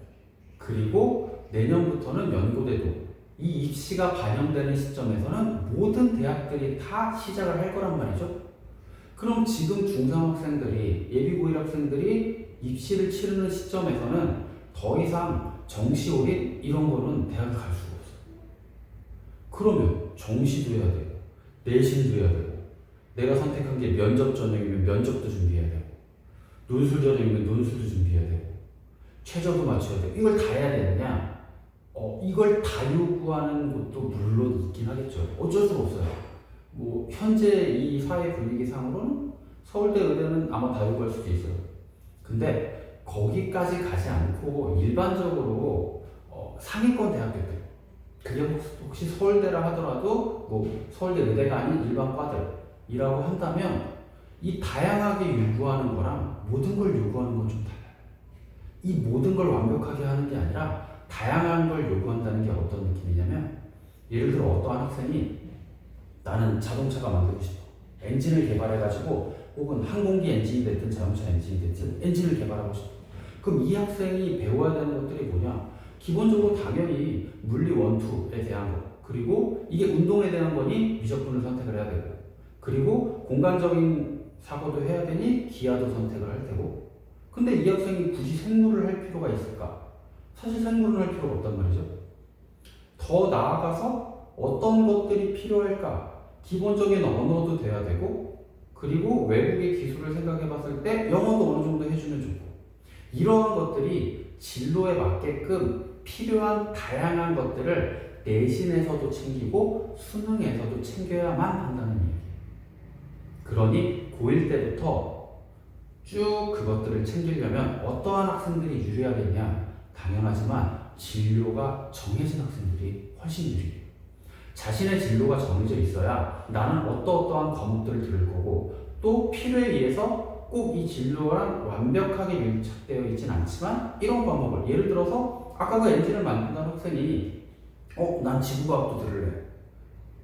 Speaker 2: 그리고 내년부터는 연고대도 이 입시가 반영되는 시점에서는 모든 대학들이 다 시작을 할 거란 말이죠. 그럼 지금 중3 학생들이 예비고1 학생들이 입시를 치르는 시점에서는 더 이상 정시올인 이런 거는 대학을 갈 수가 없어요. 그러면 정시도 해야 되고 내신도 해야 되고 내가 선택한 게 면접 전형이면 면접도 준비해야 되고 논술 전형이면 논술도 준비해야 되고 최저도 맞춰야 되고 이걸 다 해야 되느냐? 이걸 다 요구하는 곳도 물론 있긴 하겠죠. 어쩔 수가 없어요. 뭐 현재 이 사회 분위기상으로는 서울대 의대는 아마 다 요구할 수도 있어요. 근데 거기까지 가지 않고 일반적으로 상위권 대학교들 그게 혹시 서울대라 하더라도 뭐 서울대 의대가 아닌 일반 과들이라고 한다면 이 다양하게 요구하는 거랑 모든 걸 요구하는 건 좀 달라요. 이 모든 걸 완벽하게 하는 게 아니라 다양한 걸 요구한다는 게 어떤 느낌이냐면 예를 들어 어떠한 학생이 나는 자동차가 만들고 싶어. 엔진을 개발해가지고 혹은 항공기 엔진이 됐든 자동차 엔진이 됐든 엔진을 개발하고 싶어. 그럼 이 학생이 배워야 되는 것들이 뭐냐? 기본적으로 당연히 물리 원투에 대한 거 그리고 이게 운동에 대한 거니 미적분을 선택을 해야 되고 그리고 공간적인 사고도 해야 되니 기하도 선택을 할 테고 근데 이 학생이 굳이 생물을 할 필요가 있을까? 사실 생물은 할 필요가 없단 말이죠. 더 나아가서 어떤 것들이 필요할까? 기본적인 언어도 돼야 되고 그리고 외국의 기술을 생각해 봤을 때 영어도 어느 정도 해주면 좋고 이러한 것들이 진로에 맞게끔 필요한 다양한 것들을 내신에서도 챙기고 수능에서도 챙겨야만 한다는 얘기예요. 그러니 고1 때부터 쭉 그것들을 챙기려면 어떠한 학생들이 유리하겠냐? 당연하지만 진로가 정해진 학생들이 훨씬 유리해요. 자신의 진로가 정해져 있어야 나는 어떠어떠한 과목들을 들을 거고 또 필요에 의해서 꼭 이 진로랑 완벽하게 밀착되어 있진 않지만 이런 과목을 예를 들어서 아까 그 엔진을 만든다는 학생이 난 지구과학도 들을래.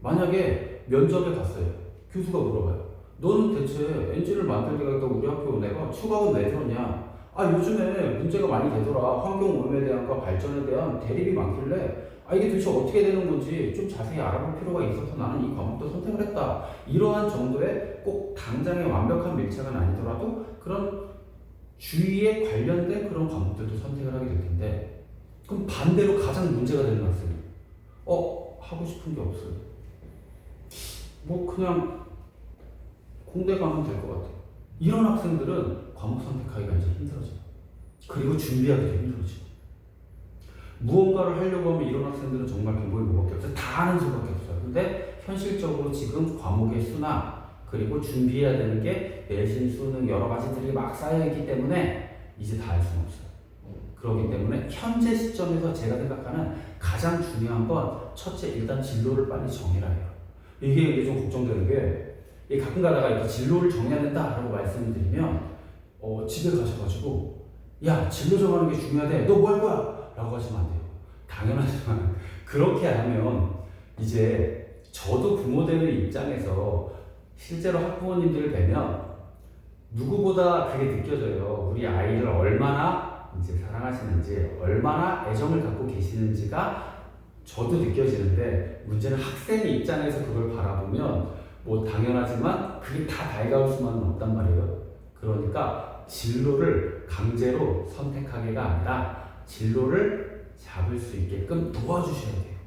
Speaker 2: 만약에 면접에 갔어요. 교수가 물어봐요. 너는 대체 엔진을 만들다가 우리 학교 내가 추가원 왜 들었냐? 요즘에 문제가 많이 되더라. 환경 오염에 대한과 발전에 대한 대립이 많길래 이게 도대체 어떻게 되는 건지 좀 자세히 알아볼 필요가 있어서 나는 이 과목도 선택을 했다. 이러한 정도의 꼭 당장의 완벽한 밀착은 아니더라도 그런 주위에 관련된 그런 과목들도 선택을 하게 될 텐데 그럼 반대로 가장 문제가 되는 학생은 하고 싶은 게 없어요. 그냥 공대 가면 될 것 같아요. 이런 학생들은 과목 선택하기가 이제 힘들어져요. 그리고 준비하기도 힘들어져요. 무언가를 하려고 하면 이런 학생들은 정말 방법이 뭐밖에 없어요. 다 아는 수밖에 없어요. 근데 현실적으로 지금 과목의 수나 그리고 준비해야 되는 게 내신, 수능 여러 가지들이 막 쌓여있기 때문에 이제 다 할 수는 없어요. 그렇기 때문에 현재 시점에서 제가 생각하는 가장 중요한 건 첫째 일단 진로를 빨리 정해라 해요. 이게 좀 걱정되는 게 가끔 가다가 이렇게 진로를 정해야 된다라고 말씀을 드리면 집에 가셔가지고 야 진로 정하는 게 중요하대. 너 뭐 할 거야? 라고 하시면 안 돼요. 당연하지만 그렇게 하면 이제 저도 부모 되는 입장에서 실제로 학부모님들을 뵈면 누구보다 그게 느껴져요. 우리 아이를 얼마나 이제 사랑하시는지, 얼마나 애정을 갖고 계시는지가 저도 느껴지는데 문제는 학생의 입장에서 그걸 바라보면 당연하지만 그게 다 달가울 수만은 없단 말이에요. 그러니까 진로를 강제로 선택하기가 아니라 진로를 잡을 수 있게끔 도와주셔야 돼요.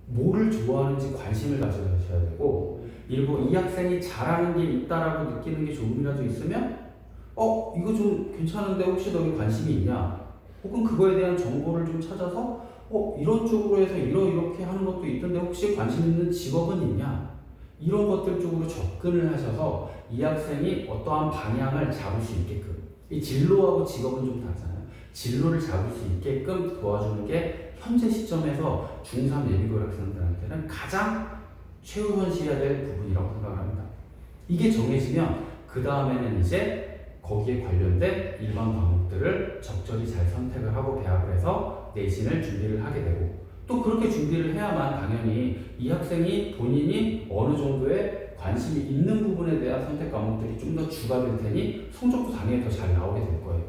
Speaker 2: 뭐를 좋아하는지 관심을 가져주셔야 되고 일부 이 학생이 잘하는 게 있다라고 느끼는 게 조금이라도 있으면 이거 좀 괜찮은데 혹시 너희 관심이 있냐? 혹은 그거에 대한 정보를 좀 찾아서 이런 쪽으로 해서 이렇게 하는 것도 있던데 혹시 관심 있는 직업은 있냐? 이런 것들 쪽으로 접근을 하셔서 이 학생이 어떠한 방향을 잡을 수 있게끔 이 진로하고 직업은 좀 다르잖아요. 진로를 잡을 수 있게끔 도와주는 게 현재 시점에서 중3 예비고일 학생들한테는 가장 최우선시해야 될 부분이라고 생각을 합니다. 이게 정해지면 그 다음에는 이제 거기에 관련된 일반 과목들을 적절히 잘 선택을 하고 배합을 해서 내신을 준비를 하게 되고 또 그렇게 준비를 해야만 당연히 이 학생이 본인이 어느 정도의 관심이 있는 부분에 대한 선택 과목들이 좀 더 주가 될 테니 성적도 당연히 더 잘 나오게 될 거예요.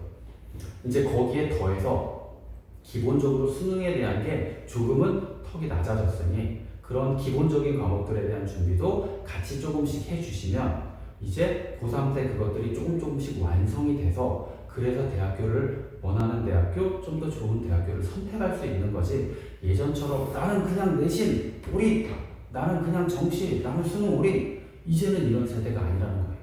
Speaker 2: 이제 거기에 더해서 기본적으로 수능에 대한 게 조금은 턱이 낮아졌으니 그런 기본적인 과목들에 대한 준비도 같이 조금씩 해주시면 이제 고3 때 그것들이 조금씩 완성이 돼서 그래서 대학교를 원하는 대학교, 좀 더 좋은 대학교를 선택할 수 있는 거지 예전처럼 나는 그냥 내신, 올인, 나는 그냥 정시, 나는 수능 올인 이제는 이런 세대가 아니라는 거예요.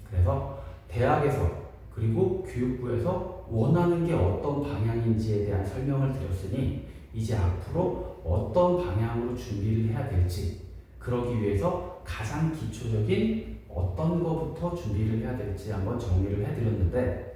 Speaker 2: 그래서 대학에서 그리고 교육부에서 원하는 게 어떤 방향인지에 대한 설명을 드렸으니 이제 앞으로 어떤 방향으로 준비를 해야 될지 그러기 위해서 가장 기초적인 어떤 것부터 준비를 해야 될지 한번 정리를 해드렸는데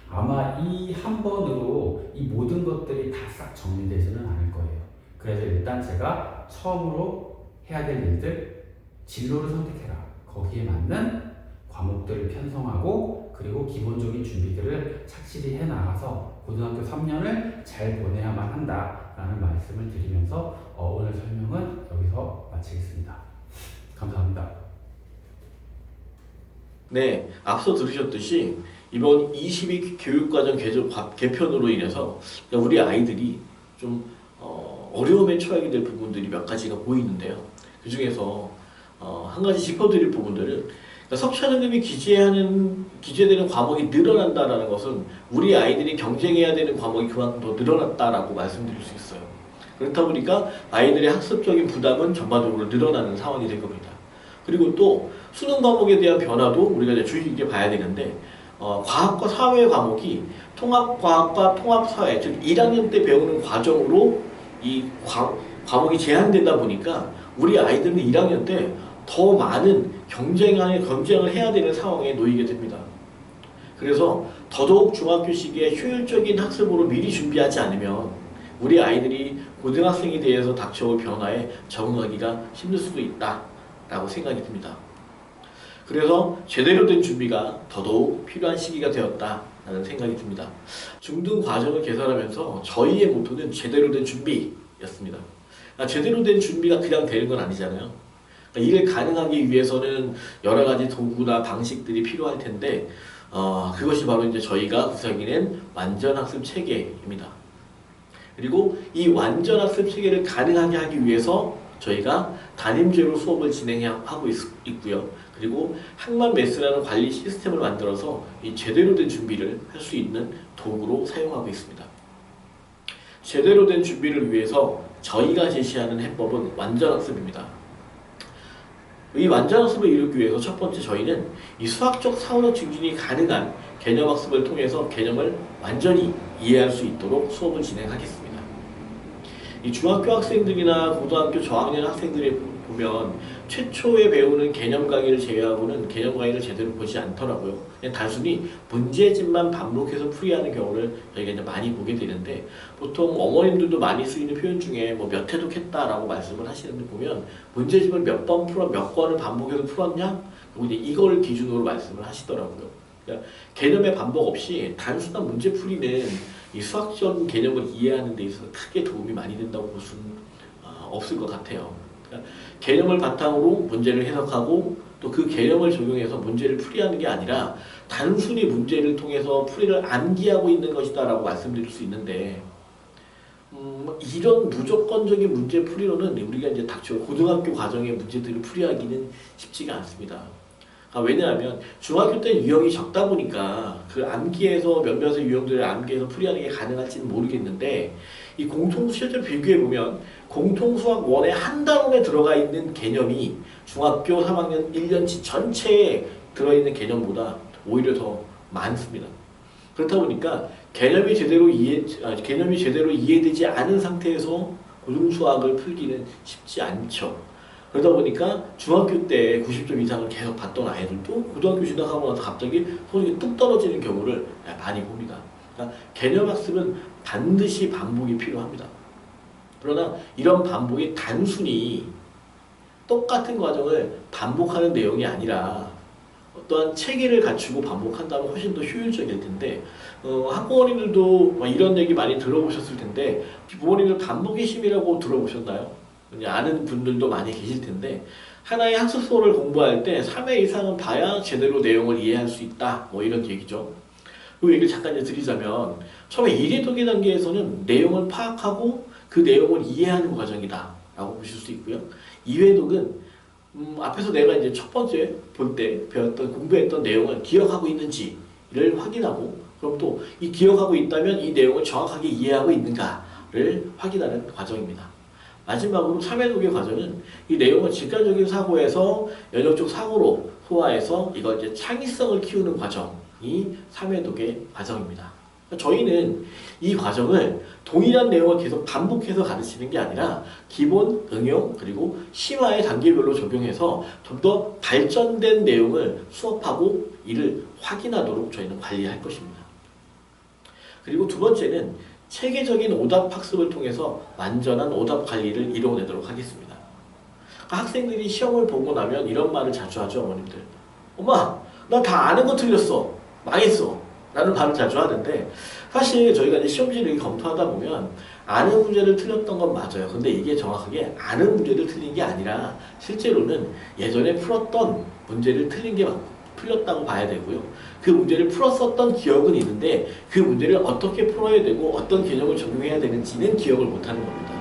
Speaker 2: 아마 이 한 번으로 이 모든 것들이 다 싹 정리되지는 않을 거예요. 그래서 일단 제가 처음으로 해야 될 일들 진로를 선택해라. 거기에 맞는 과목들을 편성하고 그리고 기본적인 준비들을 착실히 해나가서 고등학교 3년을 잘 보내야만 한다라는 말씀을 드리면서 오늘 설명은 여기서 마치겠습니다. 감사합니다.
Speaker 1: 네, 앞서 들으셨듯이 이번 22 교육과정 개편으로 인해서 우리 아이들이 좀 어려움에 처하게 될 부분들이 몇 가지가 보이는데요. 그 중에서 한 가지 짚어드릴 부분들은 석차등급이 기재되는 과목이 늘어난다는 것은 우리 아이들이 경쟁해야 되는 과목이 그만큼 더 늘어났다라고 말씀드릴 수 있어요. 그렇다 보니까 아이들의 학습적인 부담은 전반적으로 늘어나는 상황이 될 겁니다. 그리고 또 수능 과목에 대한 변화도 우리가 이제 주의 깊게 봐야 되는데 과학과 사회 과목이 통합과학과 통합사회, 즉 1학년 때 배우는 과정으로 이 과목이 제한되다 보니까 우리 아이들은 1학년 때 더 많은 경쟁을 해야 되는 상황에 놓이게 됩니다. 그래서 더더욱 중학교 시기에 효율적인 학습으로 미리 준비하지 않으면 우리 아이들이 고등학생에 대해서 닥쳐올 변화에 적응하기가 힘들 수도 있다라고 생각이 듭니다. 그래서 제대로 된 준비가 더더욱 필요한 시기가 되었다라는 생각이 듭니다. 중등 과정을 개설하면서 저희의 모토는 제대로 된 준비였습니다. 제대로 된 준비가 그냥 되는 건 아니잖아요. 이를 가능하기 위해서는 여러 가지 도구나 방식들이 필요할 텐데 그것이 바로 이제 저희가 구상해낸 완전학습 체계입니다. 그리고 이 완전학습 체계를 가능하게 하기 위해서 저희가 담임제로 수업을 진행하고 있고요. 그리고 학만 매스라는 관리 시스템을 만들어서 이 제대로 된 준비를 할 수 있는 도구로 사용하고 있습니다. 제대로 된 준비를 위해서 저희가 제시하는 해법은 완전학습입니다. 이 완전학습을 이루기 위해서 첫 번째 저희는 이 수학적 사고력 증진이 가능한 개념학습을 통해서 개념을 완전히 이해할 수 있도록 수업을 진행하겠습니다. 이 중학교 학생들이나 고등학교 저학년 학생들이 보면 최초에 배우는 개념 강의를 제외하고는 개념 강의를 제대로 보지 않더라고요. 그냥 단순히 문제집만 반복해서 풀이하는 경우를 저희가 이제 많이 보게 되는데 보통 어머님들도 많이 쓰이는 표현 중에 뭐 몇 회독 했다라고 말씀을 하시는데 보면 문제집을 몇 번 풀어 몇 권을 반복해서 풀었냐? 그리고 이제 이걸 기준으로 말씀을 하시더라고요. 그러니까 개념의 반복 없이 단순한 문제 풀이는 이 수학적 개념을 이해하는 데 있어서 크게 도움이 많이 된다고 볼 수는 없을 것 같아요. 그러니까 개념을 바탕으로 문제를 해석하고 또 그 개념을 적용해서 문제를 풀이하는 게 아니라 단순히 문제를 통해서 풀이를 암기하고 있는 것이다 라고 말씀드릴 수 있는데 이런 무조건적인 문제 풀이로는 우리가 이제 닥쳐 고등학교 과정의 문제들을 풀이하기는 쉽지가 않습니다. 왜냐하면 중학교 때 유형이 적다 보니까 그 암기해서 몇몇의 유형들을 암기해서 풀이하는 게 가능할지는 모르겠는데 이 공통수 실제로 비교해보면 공통수학 1의 한 단원에 들어가 있는 개념이 중학교 3학년 1년치 전체에 들어있는 개념보다 오히려 더 많습니다. 그렇다 보니까 개념이 제대로 이해되지 않은 상태에서 고등수학을 풀기는 쉽지 않죠. 그러다 보니까 중학교 때 90점 이상을 계속 받던 아이들도 고등학교 진학하고 나서 갑자기 소득이 뚝 떨어지는 경우를 많이 봅니다. 그러니까 개념학습은 반드시 반복이 필요합니다. 그러나 이런 반복이 단순히 똑같은 과정을 반복하는 내용이 아니라 어떠한 체계를 갖추고 반복한다면 훨씬 더 효율적일 텐데 학부모님들도 이런 얘기 많이 들어보셨을 텐데 부모님들 반복의 힘이라고 들어보셨나요? 아는 분들도 많이 계실 텐데 하나의 학습서를 공부할 때 3회 이상은 봐야 제대로 내용을 이해할 수 있다 뭐 이런 얘기죠. 그 얘기를 잠깐 이제 드리자면 처음에 1회 독해 단계에서는 내용을 파악하고 그 내용을 이해하는 과정이다 라고 보실 수 있고요. 2회 독은 앞에서 내가 이제 첫 번째 볼 때 배웠던 공부했던 내용을 기억하고 있는지를 확인하고 그럼 또 이 기억하고 있다면 이 내용을 정확하게 이해하고 있는가를 확인하는 과정입니다. 마지막으로 3회 독해 과정은 이 내용을 직관적인 사고에서 연역적 사고로 소화해서 이걸 이제 창의성을 키우는 과정이 3회 독해 과정입니다. 저희는 이 과정을 동일한 내용을 계속 반복해서 가르치는 게 아니라 기본, 응용, 그리고 심화의 단계별로 적용해서 좀 더 발전된 내용을 수업하고 이를 확인하도록 저희는 관리할 것입니다. 그리고 두 번째는 체계적인 오답 학습을 통해서 완전한 오답 관리를 이루어내도록 하겠습니다. 학생들이 시험을 보고 나면 이런 말을 자주 하죠, 어머님들. 엄마, 나 다 아는 거 틀렸어. 망했어. 라는 말을 자주 하는데 사실 저희가 이제 시험지를 검토하다 보면 아는 문제를 틀렸던 건 맞아요. 근데 이게 정확하게 아는 문제를 틀린 게 아니라 실제로는 예전에 풀었던 문제를 틀렸다고 봐야 되고요. 그 문제를 풀었었던 기억은 있는데 그 문제를 어떻게 풀어야 되고 어떤 개념을 적용해야 되는지는 기억을 못하는 겁니다.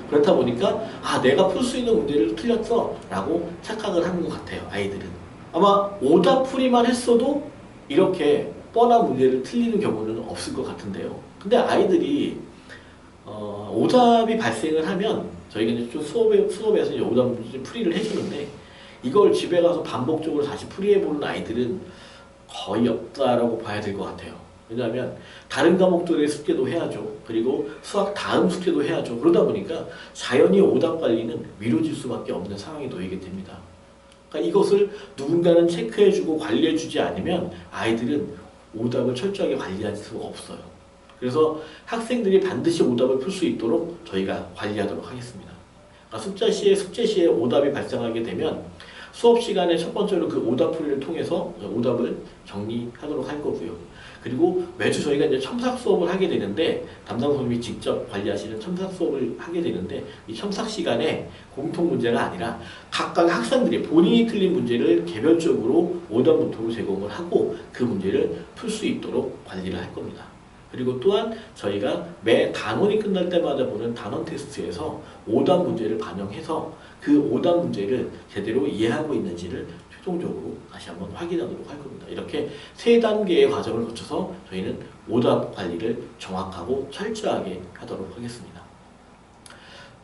Speaker 1: 그렇다 보니까 내가 풀 수 있는 문제를 틀렸어 라고 착각을 하는 것 같아요. 아이들은. 아마 오답풀이만 했어도 이렇게 뻔한 문제를 틀리는 경우는 없을 것 같은데요. 근데 아이들이 오답이 발생을 하면 저희가 이제 좀 수업에서 이제 오답 문제 풀이를 해주는데 이걸 집에 가서 반복적으로 다시 풀이해보는 아이들은 거의 없다라고 봐야 될 것 같아요. 왜냐하면 다른 과목들의 숙제도 해야죠. 그리고 수학 다음 숙제도 해야죠. 그러다 보니까 자연히 오답 관리는 미뤄질 수밖에 없는 상황에 놓이게 됩니다. 그러니까 이것을 누군가는 체크해주고 관리해주지 않으면 아이들은 오답을 철저하게 관리할 수가 없어요. 그래서 학생들이 반드시 오답을 풀 수 있도록 저희가 관리하도록 하겠습니다. 그러니까 숙제 시에 오답이 발생하게 되면 수업 시간에 첫 번째로 그 오답 풀이를 통해서 오답을 정리하도록 할 거고요. 그리고 매주 저희가 이제 첨삭 수업을 하게 되는데, 담당 선생님이 직접 관리하시는 첨삭 수업을 하게 되는데, 이 첨삭 시간에 공통 문제가 아니라 각각 학생들이 본인이 틀린 문제를 개별적으로 오답 노트로 제공을 하고 그 문제를 풀 수 있도록 관리를 할 겁니다. 그리고 또한 저희가 매 단원이 끝날 때마다 보는 단원 테스트에서 오답 문제를 반영해서 그 오답 문제를 제대로 이해하고 있는지를 최종적으로 다시 한번 확인하도록 할 겁니다. 이렇게 세 단계의 과정을 거쳐서 저희는 오답 관리를 정확하고 철저하게 하도록 하겠습니다.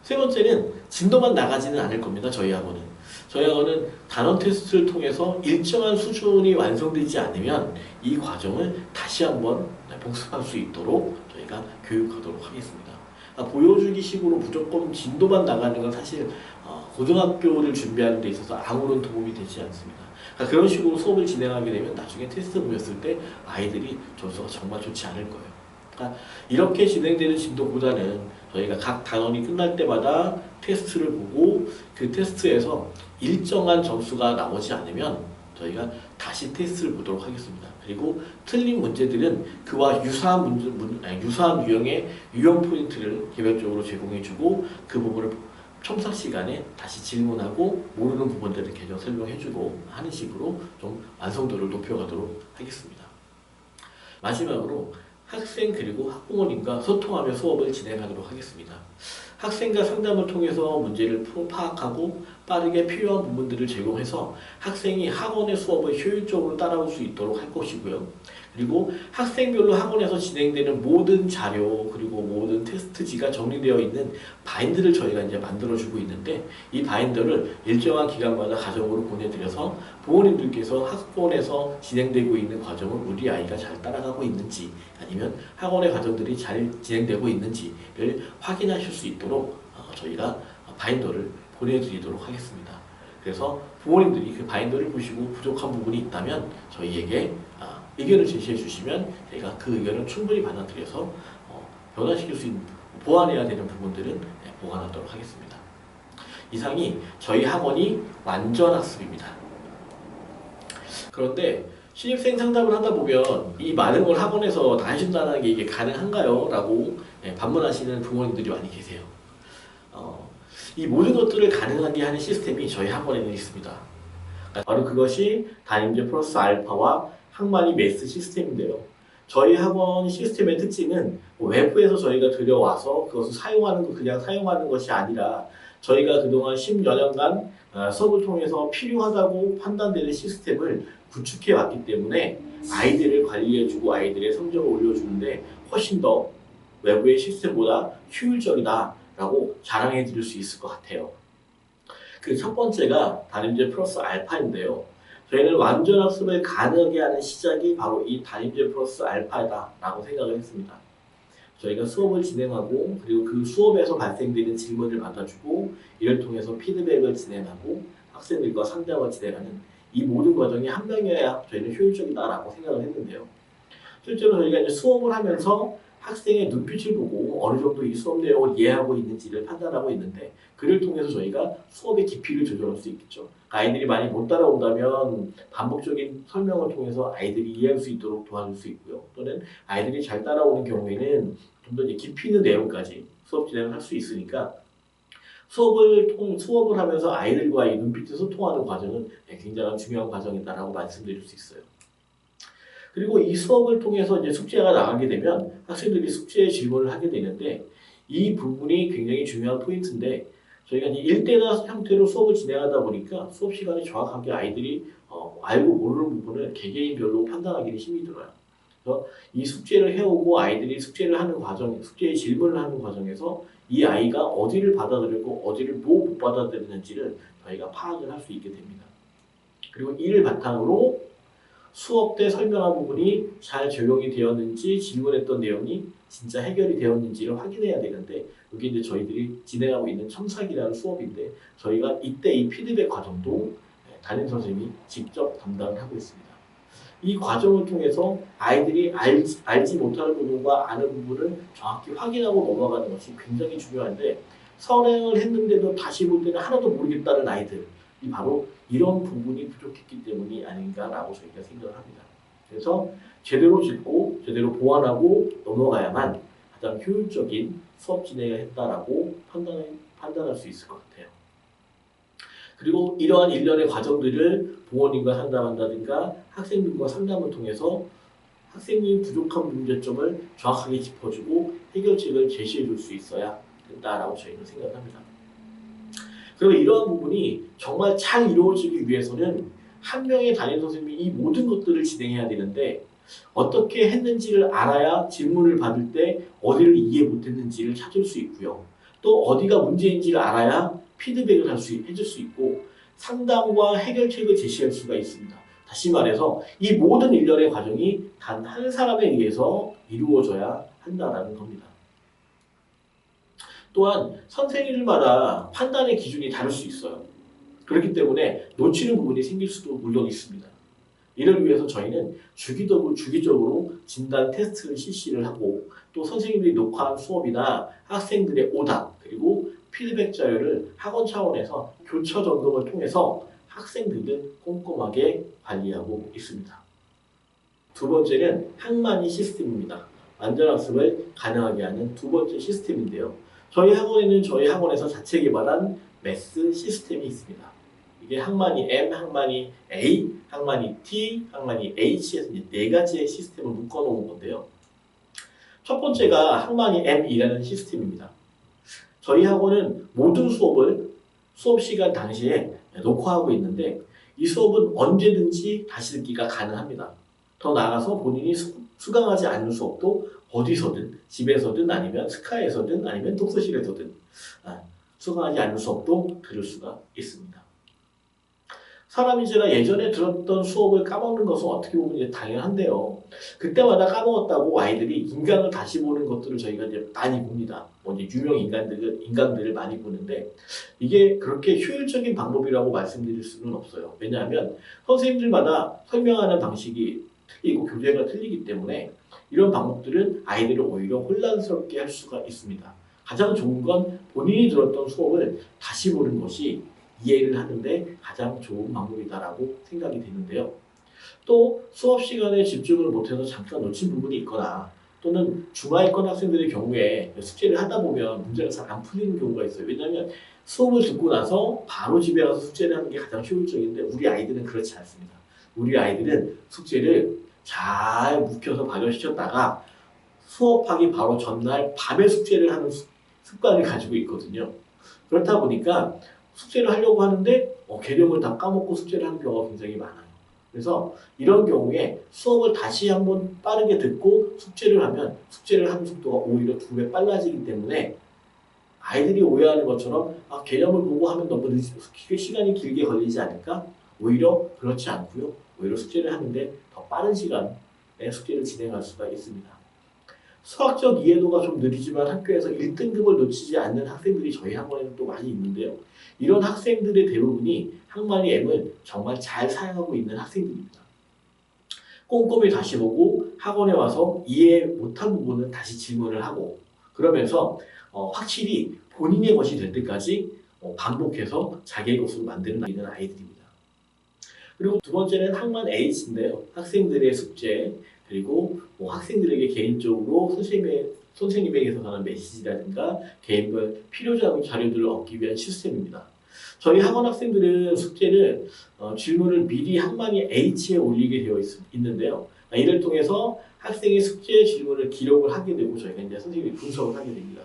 Speaker 1: 세 번째는 진도만 나가지는 않을 겁니다. 저희 학원은 단원 테스트를 통해서 일정한 수준이 완성되지 않으면 이 과정을 다시 한번 복습할 수 있도록 저희가 교육하도록 하겠습니다. 보여주기 식으로 무조건 진도만 나가는 건 사실 고등학교를 준비하는 데 있어서 아무런 도움이 되지 않습니다. 그런 식으로 수업을 진행하게 되면 나중에 테스트 보였을 때 아이들이 점수가 정말 좋지 않을 거예요. 이렇게 진행되는 진도보다는 저희가 각 단원이 끝날 때마다 테스트를 보고 그 테스트에서 일정한 점수가 나오지 않으면 저희가 다시 테스트를 보도록 하겠습니다. 그리고 틀린 문제들은 그와 유사한 유형의 유형 포인트를 개별적으로 제공해주고 그 부분을 첨삭 시간에 다시 질문하고 모르는 부분들을 계속 설명해주고 하는 식으로 좀 완성도를 높여가도록 하겠습니다. 마지막으로 학생 그리고 학부모님과 소통하며 수업을 진행하도록 하겠습니다. 학생과 상담을 통해서 문제를 파악하고 빠르게 필요한 부분들을 제공해서 학생이 학원의 수업을 효율적으로 따라올 수 있도록 할 것이고요. 그리고 학생별로 학원에서 진행되는 모든 자료 그리고 모든 테스트지가 정리되어 있는 바인드를 저희가 이제 만들어주고 있는데, 이 바인더를 일정한 기간마다 가정으로 보내드려서 부모님들께서 학원에서 진행되고 있는 과정을 우리 아이가 잘 따라가고 있는지 아니면 학원의 과정들이 잘 진행되고 있는지를 확인하실 수 있도록 저희가 바인더를 보내드리도록 하겠습니다. 그래서 부모님들이 그 바인더를 보시고 부족한 부분이 있다면 저희에게 의견을 제시해 주시면 저희가 그 의견을 충분히 받아들여서 변화시킬 수 있는, 보완해야 되는 부분들은 보완하도록 하겠습니다. 이상이 저희 학원이 완전학습입니다. 그런데 신입생 상담을 하다 보면 이 많은 걸 학원에서 다 해준다는 게 이게 가능한가요? 라고 반문하시는 부모님들이 많이 계세요. 이 모든 것들을 가능하게 하는 시스템이 저희 학원에는 있습니다. 바로 그것이 다림제 플러스 알파와 학만이 메스 시스템인데요. 저희 학원 시스템의 특징은 외부에서 저희가 들여와서 그것을 그냥 사용하는 것이 아니라 저희가 그동안 10여 년간 수업을 통해서 필요하다고 판단되는 시스템을 구축해 왔기 때문에 아이들을 관리해주고 아이들의 성적을 올려주는데 훨씬 더 외부의 시스템보다 효율적이다라고 자랑해 드릴 수 있을 것 같아요. 그 첫 번째가 다림제 플러스 알파인데요. 저희는 완전 학습을 가능하게 하는 시작이 바로 이 다림제 플러스 알파다라고 생각을 했습니다. 저희가 수업을 진행하고 그리고 그 수업에서 발생되는 질문을 받아주고 이를 통해서 피드백을 진행하고 학생들과 상담을 진행하는 이 모든 과정이 한 명이어야 저희는 효율적이다라고 생각을 했는데요. 실제로 저희가 이제 수업을 하면서 학생의 눈빛을 보고 어느 정도 이 수업 내용을 이해하고 있는지를 판단하고 있는데, 그를 통해서 저희가 수업의 깊이를 조절할 수 있겠죠. 아이들이 많이 못 따라온다면 반복적인 설명을 통해서 아이들이 이해할 수 있도록 도와줄 수 있고요. 또는 아이들이 잘 따라오는 경우에는 좀 더 깊이 있는 내용까지 수업 진행을 할 수 있으니까 수업을 하면서 아이들과의 눈빛을 소통하는 과정은 굉장히 중요한 과정이다라고 말씀드릴 수 있어요. 그리고 이 수업을 통해서 이제 숙제가 나가게 되면 학생들이 숙제에 질문을 하게 되는데, 이 부분이 굉장히 중요한 포인트인데, 저희가 이제 1대1 형태로 수업을 진행하다 보니까 수업 시간에 정확하게 아이들이 알고 모르는 부분을 개개인별로 판단하기는 힘이 들어요. 그래서 이 숙제를 해오고 아이들이 숙제를 하는 과정, 숙제에 질문을 하는 과정에서 이 아이가 어디를 받아들이고 어디를 못 받아들이는지를 저희가 파악을 할 수 있게 됩니다. 그리고 이를 바탕으로 수업 때 설명한 부분이 잘 적용이 되었는지, 질문했던 내용이 진짜 해결이 되었는지를 확인해야 되는데, 이게 이제 저희들이 진행하고 있는 첨삭이라는 수업인데, 저희가 이때 이 피드백 과정도 담임 선생님이 직접 담당을 하고 있습니다. 이 과정을 통해서 아이들이 알지 못하는 부분과 아는 부분을 정확히 확인하고 넘어가는 것이 굉장히 중요한데 선행을 했는데도 다시 볼 때는 하나도 모르겠다는 아이들이 바로 이런 부분이 부족했기 때문이 아닌가라고 저희가 생각을 합니다. 그래서 제대로 짚고 제대로 보완하고 넘어가야만 가장 효율적인 수업 진행을 했다라고 판단할 수 있을 것 같아요. 그리고 이러한 일련의 과정들을 부모님과 상담한다든가 학생들과 상담을 통해서 학생이 부족한 문제점을 정확하게 짚어주고 해결책을 제시해 줄 수 있어야 된다라고 저희는 생각합니다. 그리고 이러한 부분이 정말 잘 이루어지기 위해서는 한 명의 담임 선생님이 이 모든 것들을 진행해야 되는데 어떻게 했는지를 알아야 질문을 받을 때 어디를 이해 못했는지를 찾을 수 있고요. 또 어디가 문제인지를 알아야 피드백을 해줄 수 있고 상담과 해결책을 제시할 수가 있습니다. 다시 말해서 이 모든 일련의 과정이 단 한 사람에 의해서 이루어져야 한다는 겁니다. 또한 선생님들마다 판단의 기준이 다를 수 있어요. 그렇기 때문에 놓치는 부분이 생길 수도 물론 있습니다. 이를 위해서 저희는 주기적으로 진단 테스트를 실시를 하고 또 선생님들이 녹화한 수업이나 학생들의 오답 그리고 피드백 자료를 학원 차원에서 교차 점검을 통해서 학생들을 꼼꼼하게 관리하고 있습니다. 두 번째는 학만이 시스템입니다. 안전학습을 가능하게 하는 두 번째 시스템인데요. 저희 학원에서 자체 개발한 매스 시스템이 있습니다. 이게 학만이 M, 학만이 A, 학만이 T, 학만이 H에서 이제 네 가지의 시스템을 묶어놓은 건데요. 첫 번째가 학만이 M이라는 시스템입니다. 저희 학원은 모든 수업을 수업 시간 당시에 녹화하고 있는데 이 수업은 언제든지 다시 듣기가 가능합니다. 더 나아가서 본인이 수강하지 않는 수업도 어디서든 집에서든 아니면 스카에서든 아니면 독서실에서든 수강하지 않는 수업도 들을 수가 있습니다. 사람이 제가 예전에 들었던 수업을 까먹는 것은 어떻게 보면 이제 당연한데요. 그때마다 까먹었다고 아이들이 인강을 다시 보는 것들을 저희가 이제 많이 봅니다. 이제 유명 인강들을 많이 보는데 이게 그렇게 효율적인 방법이라고 말씀드릴 수는 없어요. 왜냐하면 선생님들마다 설명하는 방식이 틀리고 교재가 틀리기 때문에 이런 방법들은 아이들을 오히려 혼란스럽게 할 수가 있습니다. 가장 좋은 건 본인이 들었던 수업을 다시 보는 것이 이해를 하는데 가장 좋은 방법이다라고 생각이 되는데요. 또 수업 시간에 집중을 못해서 잠깐 놓친 부분이 있거나 또는 중하위권 학생들의 경우에 숙제를 하다 보면 문제가 잘 안 풀리는 경우가 있어요. 왜냐하면 수업을 듣고 나서 바로 집에 가서 숙제를 하는 게 가장 효율적인데 우리 아이들은 그렇지 않습니다. 우리 아이들은 숙제를 잘 묵혀서 발효시켰다가 수업하기 바로 전날 밤에 숙제를 하는 습관을 가지고 있거든요. 그렇다 보니까 숙제를 하려고 하는데 개념을 다 까먹고 숙제를 하는 경우가 굉장히 많아요. 그래서 이런 경우에 수업을 다시 한번 빠르게 듣고 숙제를 하면 숙제를 하는 속도가 오히려 2배 빨라지기 때문에 아이들이 오해하는 것처럼 개념을 보고 하면 너무 시간이 길게 걸리지 않을까? 오히려 그렇지 않고요. 오히려 숙제를 하는데 더 빠른 시간에 숙제를 진행할 수가 있습니다. 수학적 이해도가 좀 느리지만 학교에서 1등급을 놓치지 않는 학생들이 저희 학원에는 또 많이 있는데요. 이런 학생들의 대부분이 학만이 M을 정말 잘 사용하고 있는 학생들입니다. 꼼꼼히 다시 보고 학원에 와서 이해 못한 부분은 다시 질문을 하고 그러면서 확실히 본인의 것이 될 때까지 반복해서 자기의 것으로 만드는 아이들입니다. 그리고 두 번째는 학만 H인데요. 학생들의 숙제 그리고 학생들에게 개인적으로 선생님에게서 가는 메시지라든가 개인별 필요 자료들을 얻기 위한 시스템입니다. 저희 학원 학생들은 숙제를 질문을 미리 학만이 H에 올리게 되어 있는데요. 이를 통해서 학생의 숙제 질문을 기록을 하게 되고 저희가 이제 선생님이 분석을 하게 됩니다.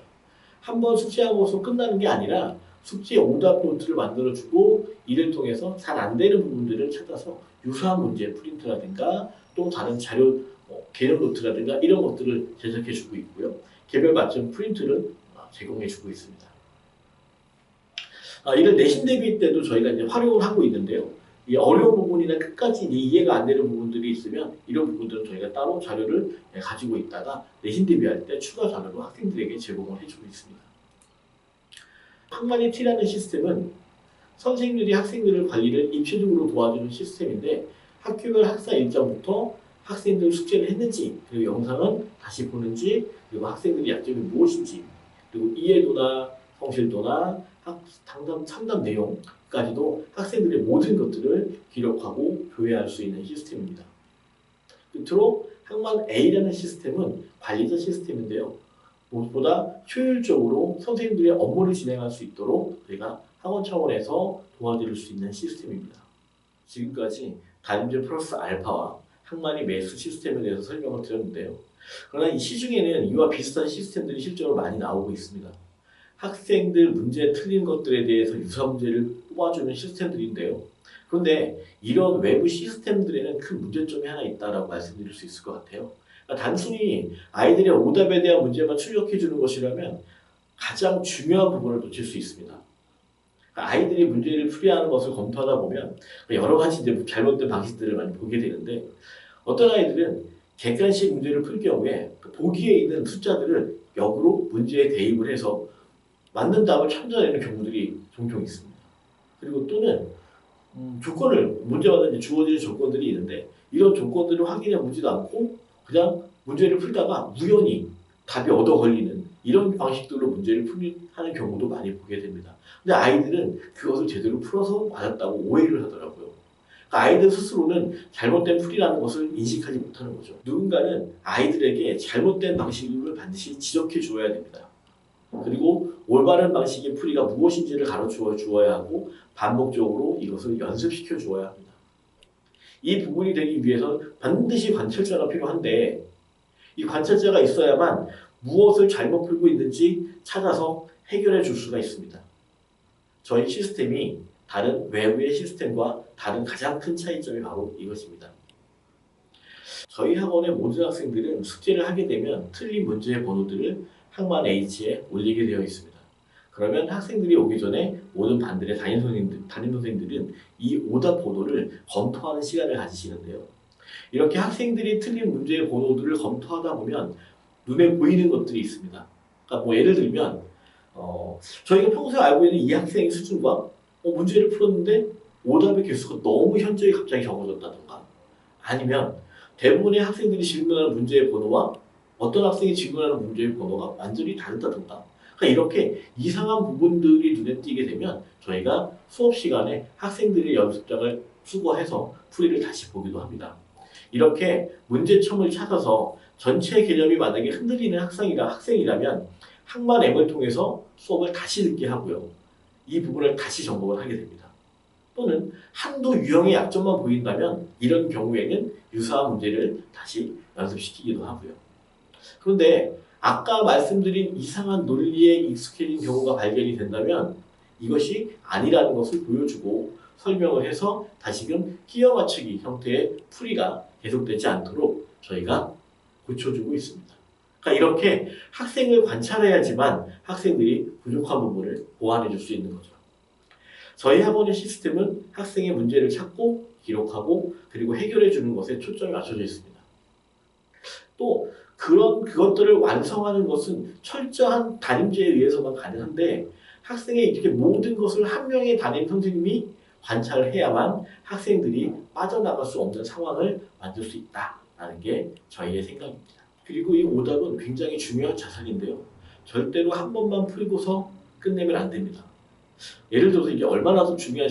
Speaker 1: 한번 숙제하고서 끝나는 게 아니라 숙제 오답 노트를 만들어주고 이를 통해서 잘 안 되는 부분들을 찾아서 유사한 문제 프린트라든가 또 다른 자료 개념 노트라든가 이런 것들을 제작해주고 있고요. 개별 맞춤 프린트를 제공해주고 있습니다. 이를 내신 대비 때도 저희가 이제 활용을 하고 있는데요. 이 어려운 부분이나 끝까지 이해가 안 되는 부분들이 있으면 이런 부분들은 저희가 따로 자료를 가지고 있다가 내신 대비할 때 추가 자료로 학생들에게 제공을 해주고 있습니다. 학만이 T라는 시스템은 선생님들이 학생들을 관리를 입체적으로 도와주는 시스템인데 학교별 학사 일정부터 학생들 숙제를 했는지, 그리고 영상은 다시 보는지, 그리고 학생들의 약점이 무엇인지, 그리고 이해도나 성실도나 상담 참담 내용까지도 학생들의 모든 것들을 기록하고 조회할 수 있는 시스템입니다. 끝으로 학만 A라는 시스템은 관리자 시스템인데요. 무엇보다 효율적으로 선생님들의 업무를 진행할 수 있도록 저희가 학원 차원에서 도와드릴 수 있는 시스템입니다. 지금까지 다림제 플러스 알파와 학만이 매수 시스템에 대해서 설명을 드렸는데요. 그러나 이 시중에는 이와 비슷한 시스템들이 실제로 많이 나오고 있습니다. 학생들 문제 틀린 것들에 대해서 유사 문제를 뽑아주는 시스템들인데요. 그런데 이런 외부 시스템들에는 큰 문제점이 하나 있다고 말씀드릴 수 있을 것 같아요. 그러니까 단순히 아이들의 오답에 대한 문제만 출력해 주는 것이라면 가장 중요한 부분을 놓칠 수 있습니다. 그러니까 아이들이 문제를 풀이하는 것을 검토하다 보면 여러 가지 이제 잘못된 방식들을 많이 보게 되는데, 어떤 아이들은 객관식 문제를 풀 경우에 보기에 있는 숫자들을 역으로 문제에 대입을 해서 맞는 답을 찾아내는 경우들이 종종 있습니다. 그리고 또는 문제마다 이제 주어지는 조건들이 있는데, 이런 조건들을 확인해 보지도 않고 그냥 문제를 풀다가 우연히 답이 얻어 걸리는 이런 방식들로 문제를 하는 경우도 많이 보게 됩니다. 근데 아이들은 그것을 제대로 풀어서 맞았다고 오해를 하더라고요. 그러니까 아이들 스스로는 잘못된 풀이라는 것을 인식하지 못하는 거죠. 누군가는 아이들에게 잘못된 방식을 반드시 지적해 주어야 됩니다. 그리고 올바른 방식의 풀이가 무엇인지를 가르쳐 주어야 하고 반복적으로 이것을 연습시켜 주어야 합니다. 이 부분이 되기 위해서는 반드시 관찰자가 필요한데, 이 관찰자가 있어야만 무엇을 잘못 풀고 있는지 찾아서 해결해 줄 수가 있습니다. 저희 시스템이 다른 외부의 시스템과 다른 가장 큰 차이점이 바로 이것입니다. 저희 학원의 모든 학생들은 숙제를 하게 되면 틀린 문제의 번호들을 학만 H에 올리게 되어 있습니다. 그러면 학생들이 오기 전에 모든 반들의 담임 선생님들은 이 오답 번호를 검토하는 시간을 가지시는데요. 이렇게 학생들이 틀린 문제의 번호들을 검토하다 보면 눈에 보이는 것들이 있습니다. 그러니까 뭐 예를 들면 저희가 평소에 알고 있는 이 학생의 수준과 문제를 풀었는데 오답의 개수가 너무 현저히 갑자기 적어졌다던가, 아니면 대부분의 학생들이 질문하는 문제의 번호와 어떤 학생이 질문하는 문제의 번호가 완전히 다르다던가, 그러니까 이렇게 이상한 부분들이 눈에 띄게 되면 저희가 수업 시간에 학생들의 연습장을 수거해서 풀이를 다시 보기도 합니다. 이렇게 문제점을 찾아서 전체 개념이 만약에 흔들리는 학생이라면 학만 M을 통해서 수업을 다시 듣게 하고요. 이 부분을 다시 점검을 하게 됩니다. 또는 한두 유형의 약점만 보인다면 이런 경우에는 유사한 문제를 다시 연습시키기도 하고요. 그런데 아까 말씀드린 이상한 논리에 익숙해진 경우가 발견이 된다면 이것이 아니라는 것을 보여주고 설명을 해서 다시금 끼워 맞추기 형태의 풀이가 계속되지 않도록 저희가 고쳐주고 있습니다. 그러니까 이렇게 학생을 관찰해야지만 학생들이 부족한 부분을 보완해 줄 수 있는 거죠. 저희 학원의 시스템은 학생의 문제를 찾고 기록하고 그리고 해결해 주는 것에 초점이 맞춰져 있습니다. 또 그것들을 완성하는 것은 철저한 담임제에 의해서만 가능한데, 학생의 이렇게 모든 것을 한 명의 담임 선생님이 관찰을 해야만 학생들이 빠져나갈 수 없는 상황을 만들 수 있다라는 게 저희의 생각입니다. 그리고 이 오답은 굉장히 중요한 자산인데요. 절대로 한 번만 풀고서 끝내면 안 됩니다. 예를 들어서 이게 얼마나 더 중요한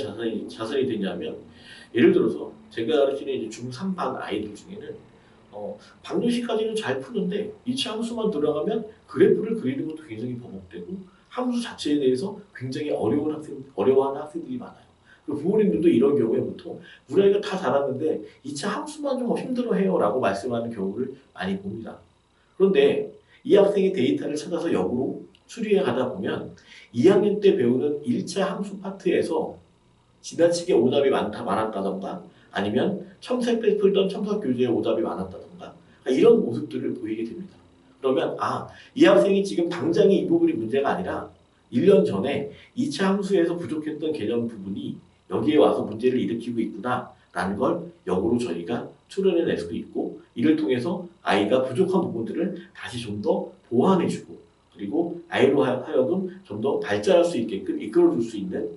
Speaker 1: 자산이 되냐면, 예를 들어서 제가 가르치는 이제 중3반 아이들 중에는 방정식까지는 잘 푸는데 2차 함수만 들어가면 그래프를 그리는 것도 굉장히 버벅대고 함수 자체에 대해서 굉장히 어려워하는 학생들이 많아요. 부모님들도 이런 경우에 보통 우리 아이가 다 잘하는데 2차 함수만 좀 힘들어해요 라고 말씀하는 경우를 많이 봅니다. 그런데 이 학생의 데이터를 찾아서 역으로 추리해 가다 보면 2학년 때 배우는 1차 함수 파트에서 지나치게 오답이 많았다던가, 아니면 첨삭 때 풀던 첨삭 교재에 오답이 많았다던가, 이런 모습들을 보이게 됩니다. 그러면 이 학생이 지금 당장의 이 부분이 문제가 아니라 1년 전에 2차 함수에서 부족했던 개념 부분이 여기에 와서 문제를 일으키고 있구나 라는 걸 역으로 저희가 추론해낼 수도 있고, 이를 통해서 아이가 부족한 부분들을 다시 좀 더 보완해주고, 그리고 아이로 하여금 좀 더 발전할 수 있게끔 이끌어줄 수 있는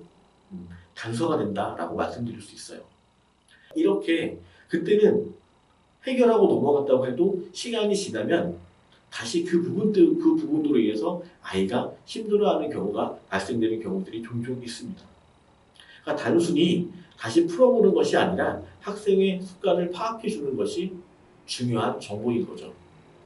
Speaker 1: 단서가 된다라고 말씀드릴 수 있어요. 이렇게 그때는 해결하고 넘어갔다고 해도 시간이 지나면 다시 그 부분으로 인해서 아이가 힘들어하는 경우가 발생되는 경우들이 종종 있습니다. 그러니까 단순히 다시 풀어보는 것이 아니라 학생의 습관을 파악해 주는 것이 중요한 정보인 거죠.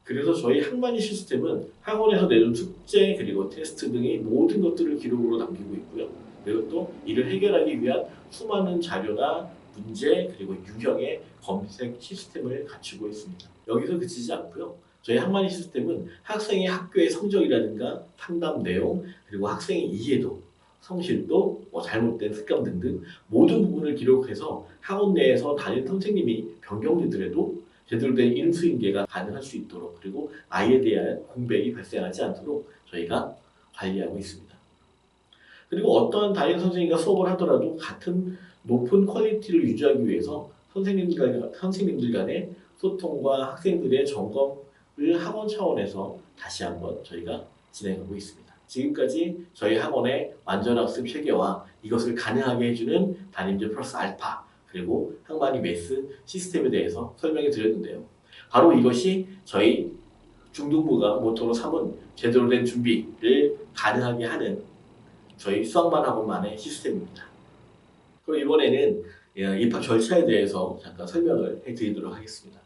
Speaker 1: 그래서 저희 학만이 시스템은 학원에서 내준 숙제 그리고 테스트 등의 모든 것들을 기록으로 남기고 있고요. 그리고 또 이를 해결하기 위한 수많은 자료나 문제 그리고 유형의 검색 시스템을 갖추고 있습니다. 여기서 그치지 않고요. 저희 학만이 시스템은 학생의 학교의 성적이라든가 상담 내용 그리고 학생의 이해도 성실도, 잘못된 습관 등등 모든 부분을 기록해서 학원 내에서 담임 선생님이 변경되더라도 제대로 된 인수인계가 가능할 수 있도록 그리고 아이에 대한 공백이 발생하지 않도록 저희가 관리하고 있습니다. 그리고 어떠한 담임 선생님과 수업을 하더라도 같은 높은 퀄리티를 유지하기 위해서 선생님들 간의 소통과 학생들의 점검을 학원 차원에서 다시 한번 저희가 진행하고 있습니다. 지금까지 저희 학원의 완전학습 체계와 이것을 가능하게 해주는 담임제 플러스 알파 그리고 학만이 매스 시스템에 대해서 설명해 드렸는데요. 바로 이것이 저희 중등부가 모토로 삼은 제대로 된 준비를 가능하게 하는 저희 수학만 학원만의 시스템입니다. 그럼 이번에는 입학 절차에 대해서 잠깐 설명을 해드리도록 하겠습니다.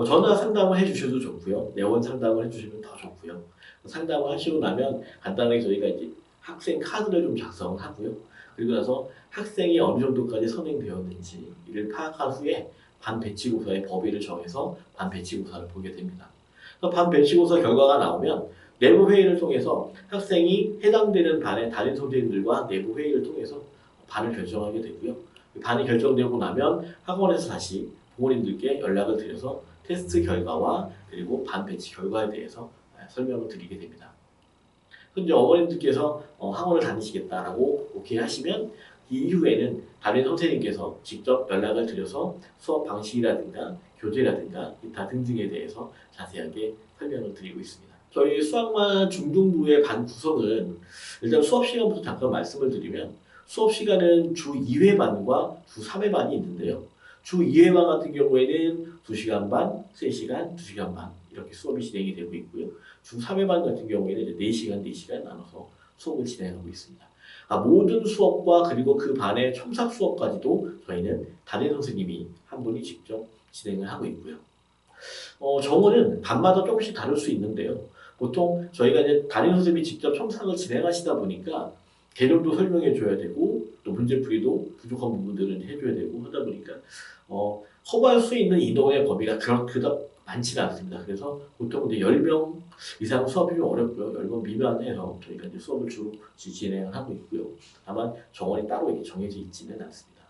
Speaker 1: 전화 상담을 해주셔도 좋고요. 내원 상담을 해주시면 더 좋고요. 상담을 하시고 나면 간단하게 저희가 이제 학생 카드를 좀 작성을 하고요. 그리고 나서 학생이 어느 정도까지 선행되었는지 이를 파악한 후에 반배치고사의 범위를 정해서 반배치고사를 보게 됩니다. 반배치고사 결과가 나오면 내부 회의를 통해서 학생이 해당되는 반의 담임 선생님들과 내부 회의를 통해서 반을 결정하게 되고요. 반이 결정되고 나면 학원에서 다시 부모님들께 연락을 드려서 테스트 결과와 그리고 반 배치 결과에 대해서 설명을 드리게 됩니다. 현재 어머님들께서 학원을 다니시겠다라고 오케이 하시면 이후에는 담임 선생님께서 직접 연락을 드려서 수업 방식이라든가 교재라든가 기타 등등에 대해서 자세하게 설명을 드리고 있습니다. 저희 수학만 중등부의 반 구성은 일단 수업 시간부터 잠깐 말씀을 드리면 수업 시간은 주 2회 반과 주 3회 반이 있는데요. 주 2회 반 같은 경우에는 2시간 반, 3시간, 2시간 반 이렇게 수업이 진행이 되고 있고요. 주 3회 반 같은 경우에는 이제 4시간, 4시간 나눠서 수업을 진행하고 있습니다. 모든 수업과 그리고 그 반의 첨삭 수업까지도 저희는 담임 선생님이 한 분이 직접 진행을 하고 있고요. 정원은 반마다 조금씩 다를 수 있는데요. 보통 저희가 이제 담임 선생님이 직접 첨삭을 진행하시다 보니까 개념도 설명해 줘야 되고 또 문제풀이도 부족한 부분들은 해줘야 되고 하다 보니까 커버할 수 있는 인원의 범위가 그닥 많지는 않습니다. 그래서 보통 이제 10명 이상 수업이 좀 어렵고요. 10명 미만해서 저희가 이제 수업을 주로 진행을 하고 있고요. 다만 정원이 따로 이렇게 정해져 있지는 않습니다.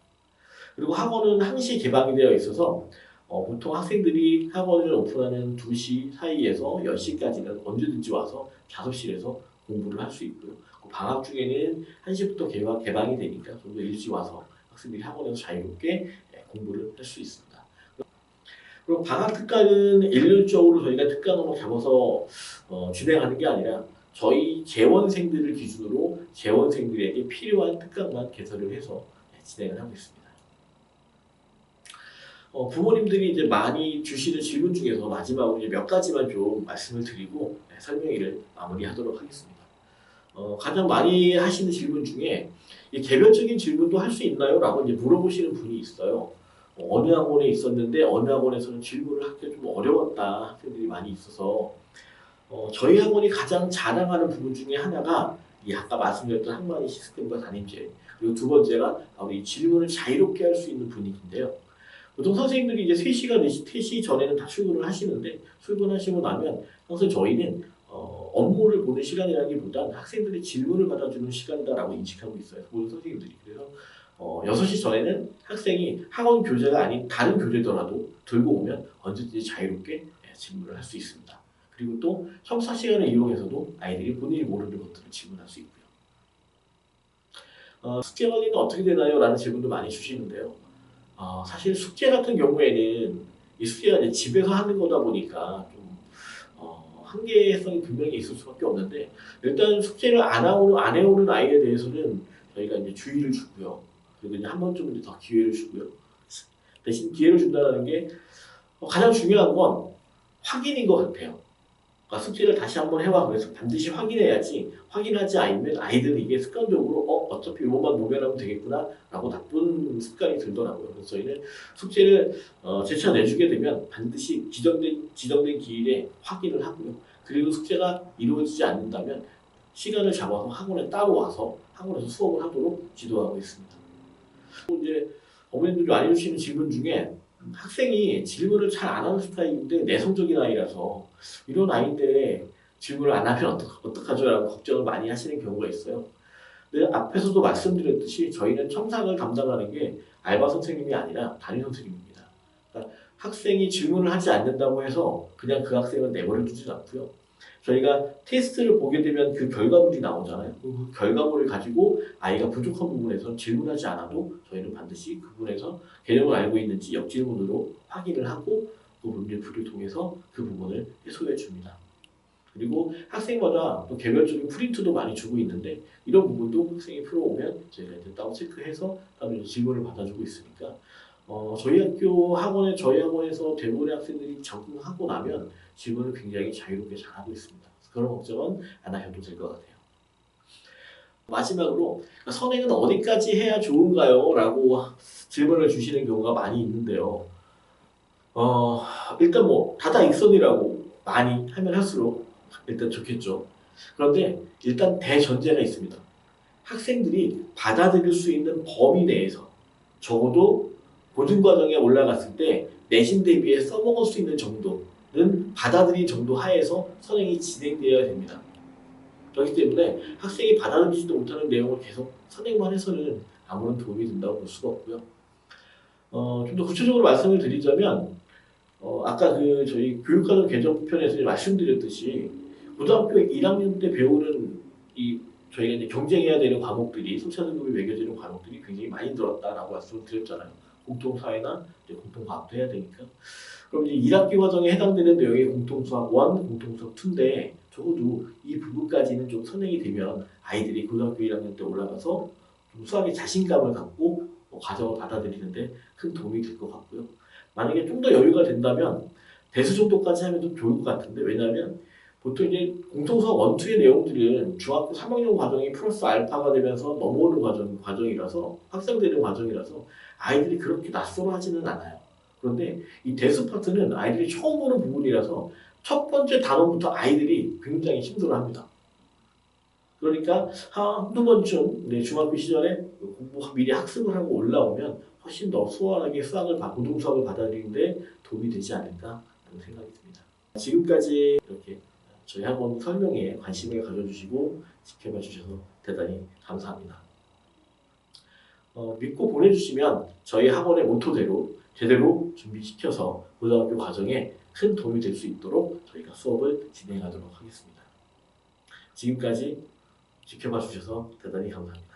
Speaker 1: 그리고 학원은 1시 개방이 되어 있어서 보통 학생들이 학원을 오픈하는 2시 사이에서 10시까지는 언제든지 와서 작업실에서 공부를 할 수 있고요. 방학 중에는 1시부터 개방이 되니까 좀 더 일찍 와서 학생들이 학원에서 자유롭게 공부를 할 수 있습니다. 그리고 방학 특강은 일률적으로 저희가 특강으로 잡아서 진행하는 게 아니라 저희 재원생들을 기준으로 재원생들에게 필요한 특강만 개설을 해서 진행을 하고 있습니다. 부모님들이 이제 많이 주시는 질문 중에서 마지막으로 이제 몇 가지만 좀 말씀을 드리고 설명회를 마무리하도록 하겠습니다. 가장 많이 하시는 질문 중에 개별적인 질문도 할 수 있나요? 라고 이제 물어보시는 분이 있어요. 어느 학원에 있었는데 어느 학원에서는 질문을 하기가 좀 어려웠다 학생들이 많이 있어서 저희 학원이 가장 자랑하는 부분 중에 하나가 이 아까 말씀드렸던 학만이 시스템과 담임제 그리고 두 번째가 바로 이 질문을 자유롭게 할 수 있는 분위기인데요. 보통 선생님들이 이제 3시간, 3시 전에는 다 출근을 하시는데 출근하시고 나면 항상 저희는 업무를 보는 시간이라기보단 학생들의 질문을 받아주는 시간이다라고 인식하고 있어요. 모든 선생님들이. 그래서 6시 전에는 학생이 학원 교재가 아닌 다른 교재더라도 들고 오면 언제든지 자유롭게 질문을 할 수 있습니다. 그리고 또 첨삭 시간을 이용해서도 아이들이 본인이 모르는 것들을 질문할 수 있고요. 숙제 관리는 어떻게 되나요? 라는 질문도 많이 주시는데요. 사실 숙제 같은 경우에는 이 숙제가 이제 집에서 하는 거다 보니까 좀 한계성이 분명히 있을 수밖에 없는데 일단 숙제를 안 해오는 아이에 대해서는 저희가 이제 주의를 주고요. 그리고 이제 한 번쯤은 더 기회를 주고요. 대신 기회를 준다는 게 가장 중요한 건 확인인 것 같아요. 그러니까 숙제를 다시 한번 해와 그래서 반드시 확인해야지 확인하지 않으면 아이들은 이게 습관적으로 어차피 이것만 모면하면 되겠구나 라고 나쁜 습관이 들더라고요. 그래서 저희는 숙제를 제차 내주게 되면 반드시 지정된 기일에 확인을 하고요. 그리고 숙제가 이루어지지 않는다면 시간을 잡아서 학원에 따로 와서 학원에서 수업을 하도록 지도하고 있습니다. 또 이제 어머님들이 많이 주시는 질문 중에 학생이 질문을 잘 안 하는 스타일인데 내성적인 아이라서 이런 아이인데 질문을 안 하면 어떡하죠? 라고 걱정을 많이 하시는 경우가 있어요. 근데 앞에서도 말씀드렸듯이 저희는 청산을 담당하는 게 알바 선생님이 아니라 담임 선생님입니다. 그러니까 학생이 질문을 하지 않는다고 해서 그냥 그 학생은 내버려 두지 않고요. 저희가 테스트를 보게 되면 그 결과물이 나오잖아요. 그 결과물을 가지고 아이가 부족한 부분에서 질문하지 않아도 저희는 반드시 그 부분에서 개념을 알고 있는지 역질문으로 확인을 하고 그 문제풀이를 통해서 그 부분을 해소해 줍니다. 그리고 학생마다 또 개별적인 프린트도 많이 주고 있는데 이런 부분도 학생이 풀어오면 저희가 이제 따로 체크해서 따로 이제 질문을 받아주고 있으니까 저희 학원에서 대부분의 학생들이 적응하고 나면 질문을 굉장히 자유롭게 잘하고 있습니다. 그런 걱정은 안 하셔도 될 것 같아요. 마지막으로 선행은 어디까지 해야 좋은가요? 라고 질문을 주시는 경우가 많이 있는데요. 일단 뭐 다다익선이라고 많이 하면 할수록 일단 좋겠죠. 그런데 일단 대전제가 있습니다. 학생들이 받아들일 수 있는 범위 내에서 적어도 고등과정에 올라갔을 때 내신 대비에 써먹을 수 있는 정도는 받아들일 정도 하에서 선행이 진행되어야 됩니다. 그렇기 때문에 학생이 받아들이지도 못하는 내용을 계속 선행만 해서는 아무런 도움이 된다고 볼 수가 없고요. 좀 더 구체적으로 말씀을 드리자면 아까 저희 교육과정 개정편에서 말씀드렸듯이 고등학교 1학년 때 배우는 저희가 이제 경쟁해야 되는 과목들이 소차 등급이 매겨지는 과목들이 굉장히 많이 들었다라고 말씀을 드렸잖아요. 공통사회나 이제 공통과학도 해야 되니까. 그럼 이제 1학기 과정에 해당되는 내용이 공통수학 1, 공통수학 2인데 적어도 이 부분까지는 좀 선행이 되면 아이들이 고등학교 1학년 때 올라가서 좀 수학에 자신감을 갖고 과정을 받아들이는데 큰 도움이 될 것 같고요. 만약에 좀 더 여유가 된다면 대수 정도까지 하면 좀 좋을 것 같은데 왜냐하면 보통 이제 공통수학 1, 2의 내용들은 중학교 3학년 과정이 플러스 알파가 되면서 넘어오는 과정이라서 확장되는 과정이라서 아이들이 그렇게 낯설어하지는 않아요. 그런데 이 대수 파트는 아이들이 처음 보는 부분이라서 첫 번째 단원부터 아이들이 굉장히 힘들어합니다. 그러니까 한두 번쯤 중학교 시절에 미리 학습을 하고 올라오면 훨씬 더 수월하게 고등수학을 받아들이는데 도움이 되지 않을까 하는 생각이 듭니다. 지금까지 이렇게 저희 학원 설명에 관심을 가져주시고 지켜봐 주셔서 대단히 감사합니다. 믿고 보내주시면 저희 학원의 모토대로 제대로 준비시켜서 고등학교 과정에 큰 도움이 될 수 있도록 저희가 수업을 진행하도록 하겠습니다. 지금까지 지켜봐 주셔서 대단히 감사합니다.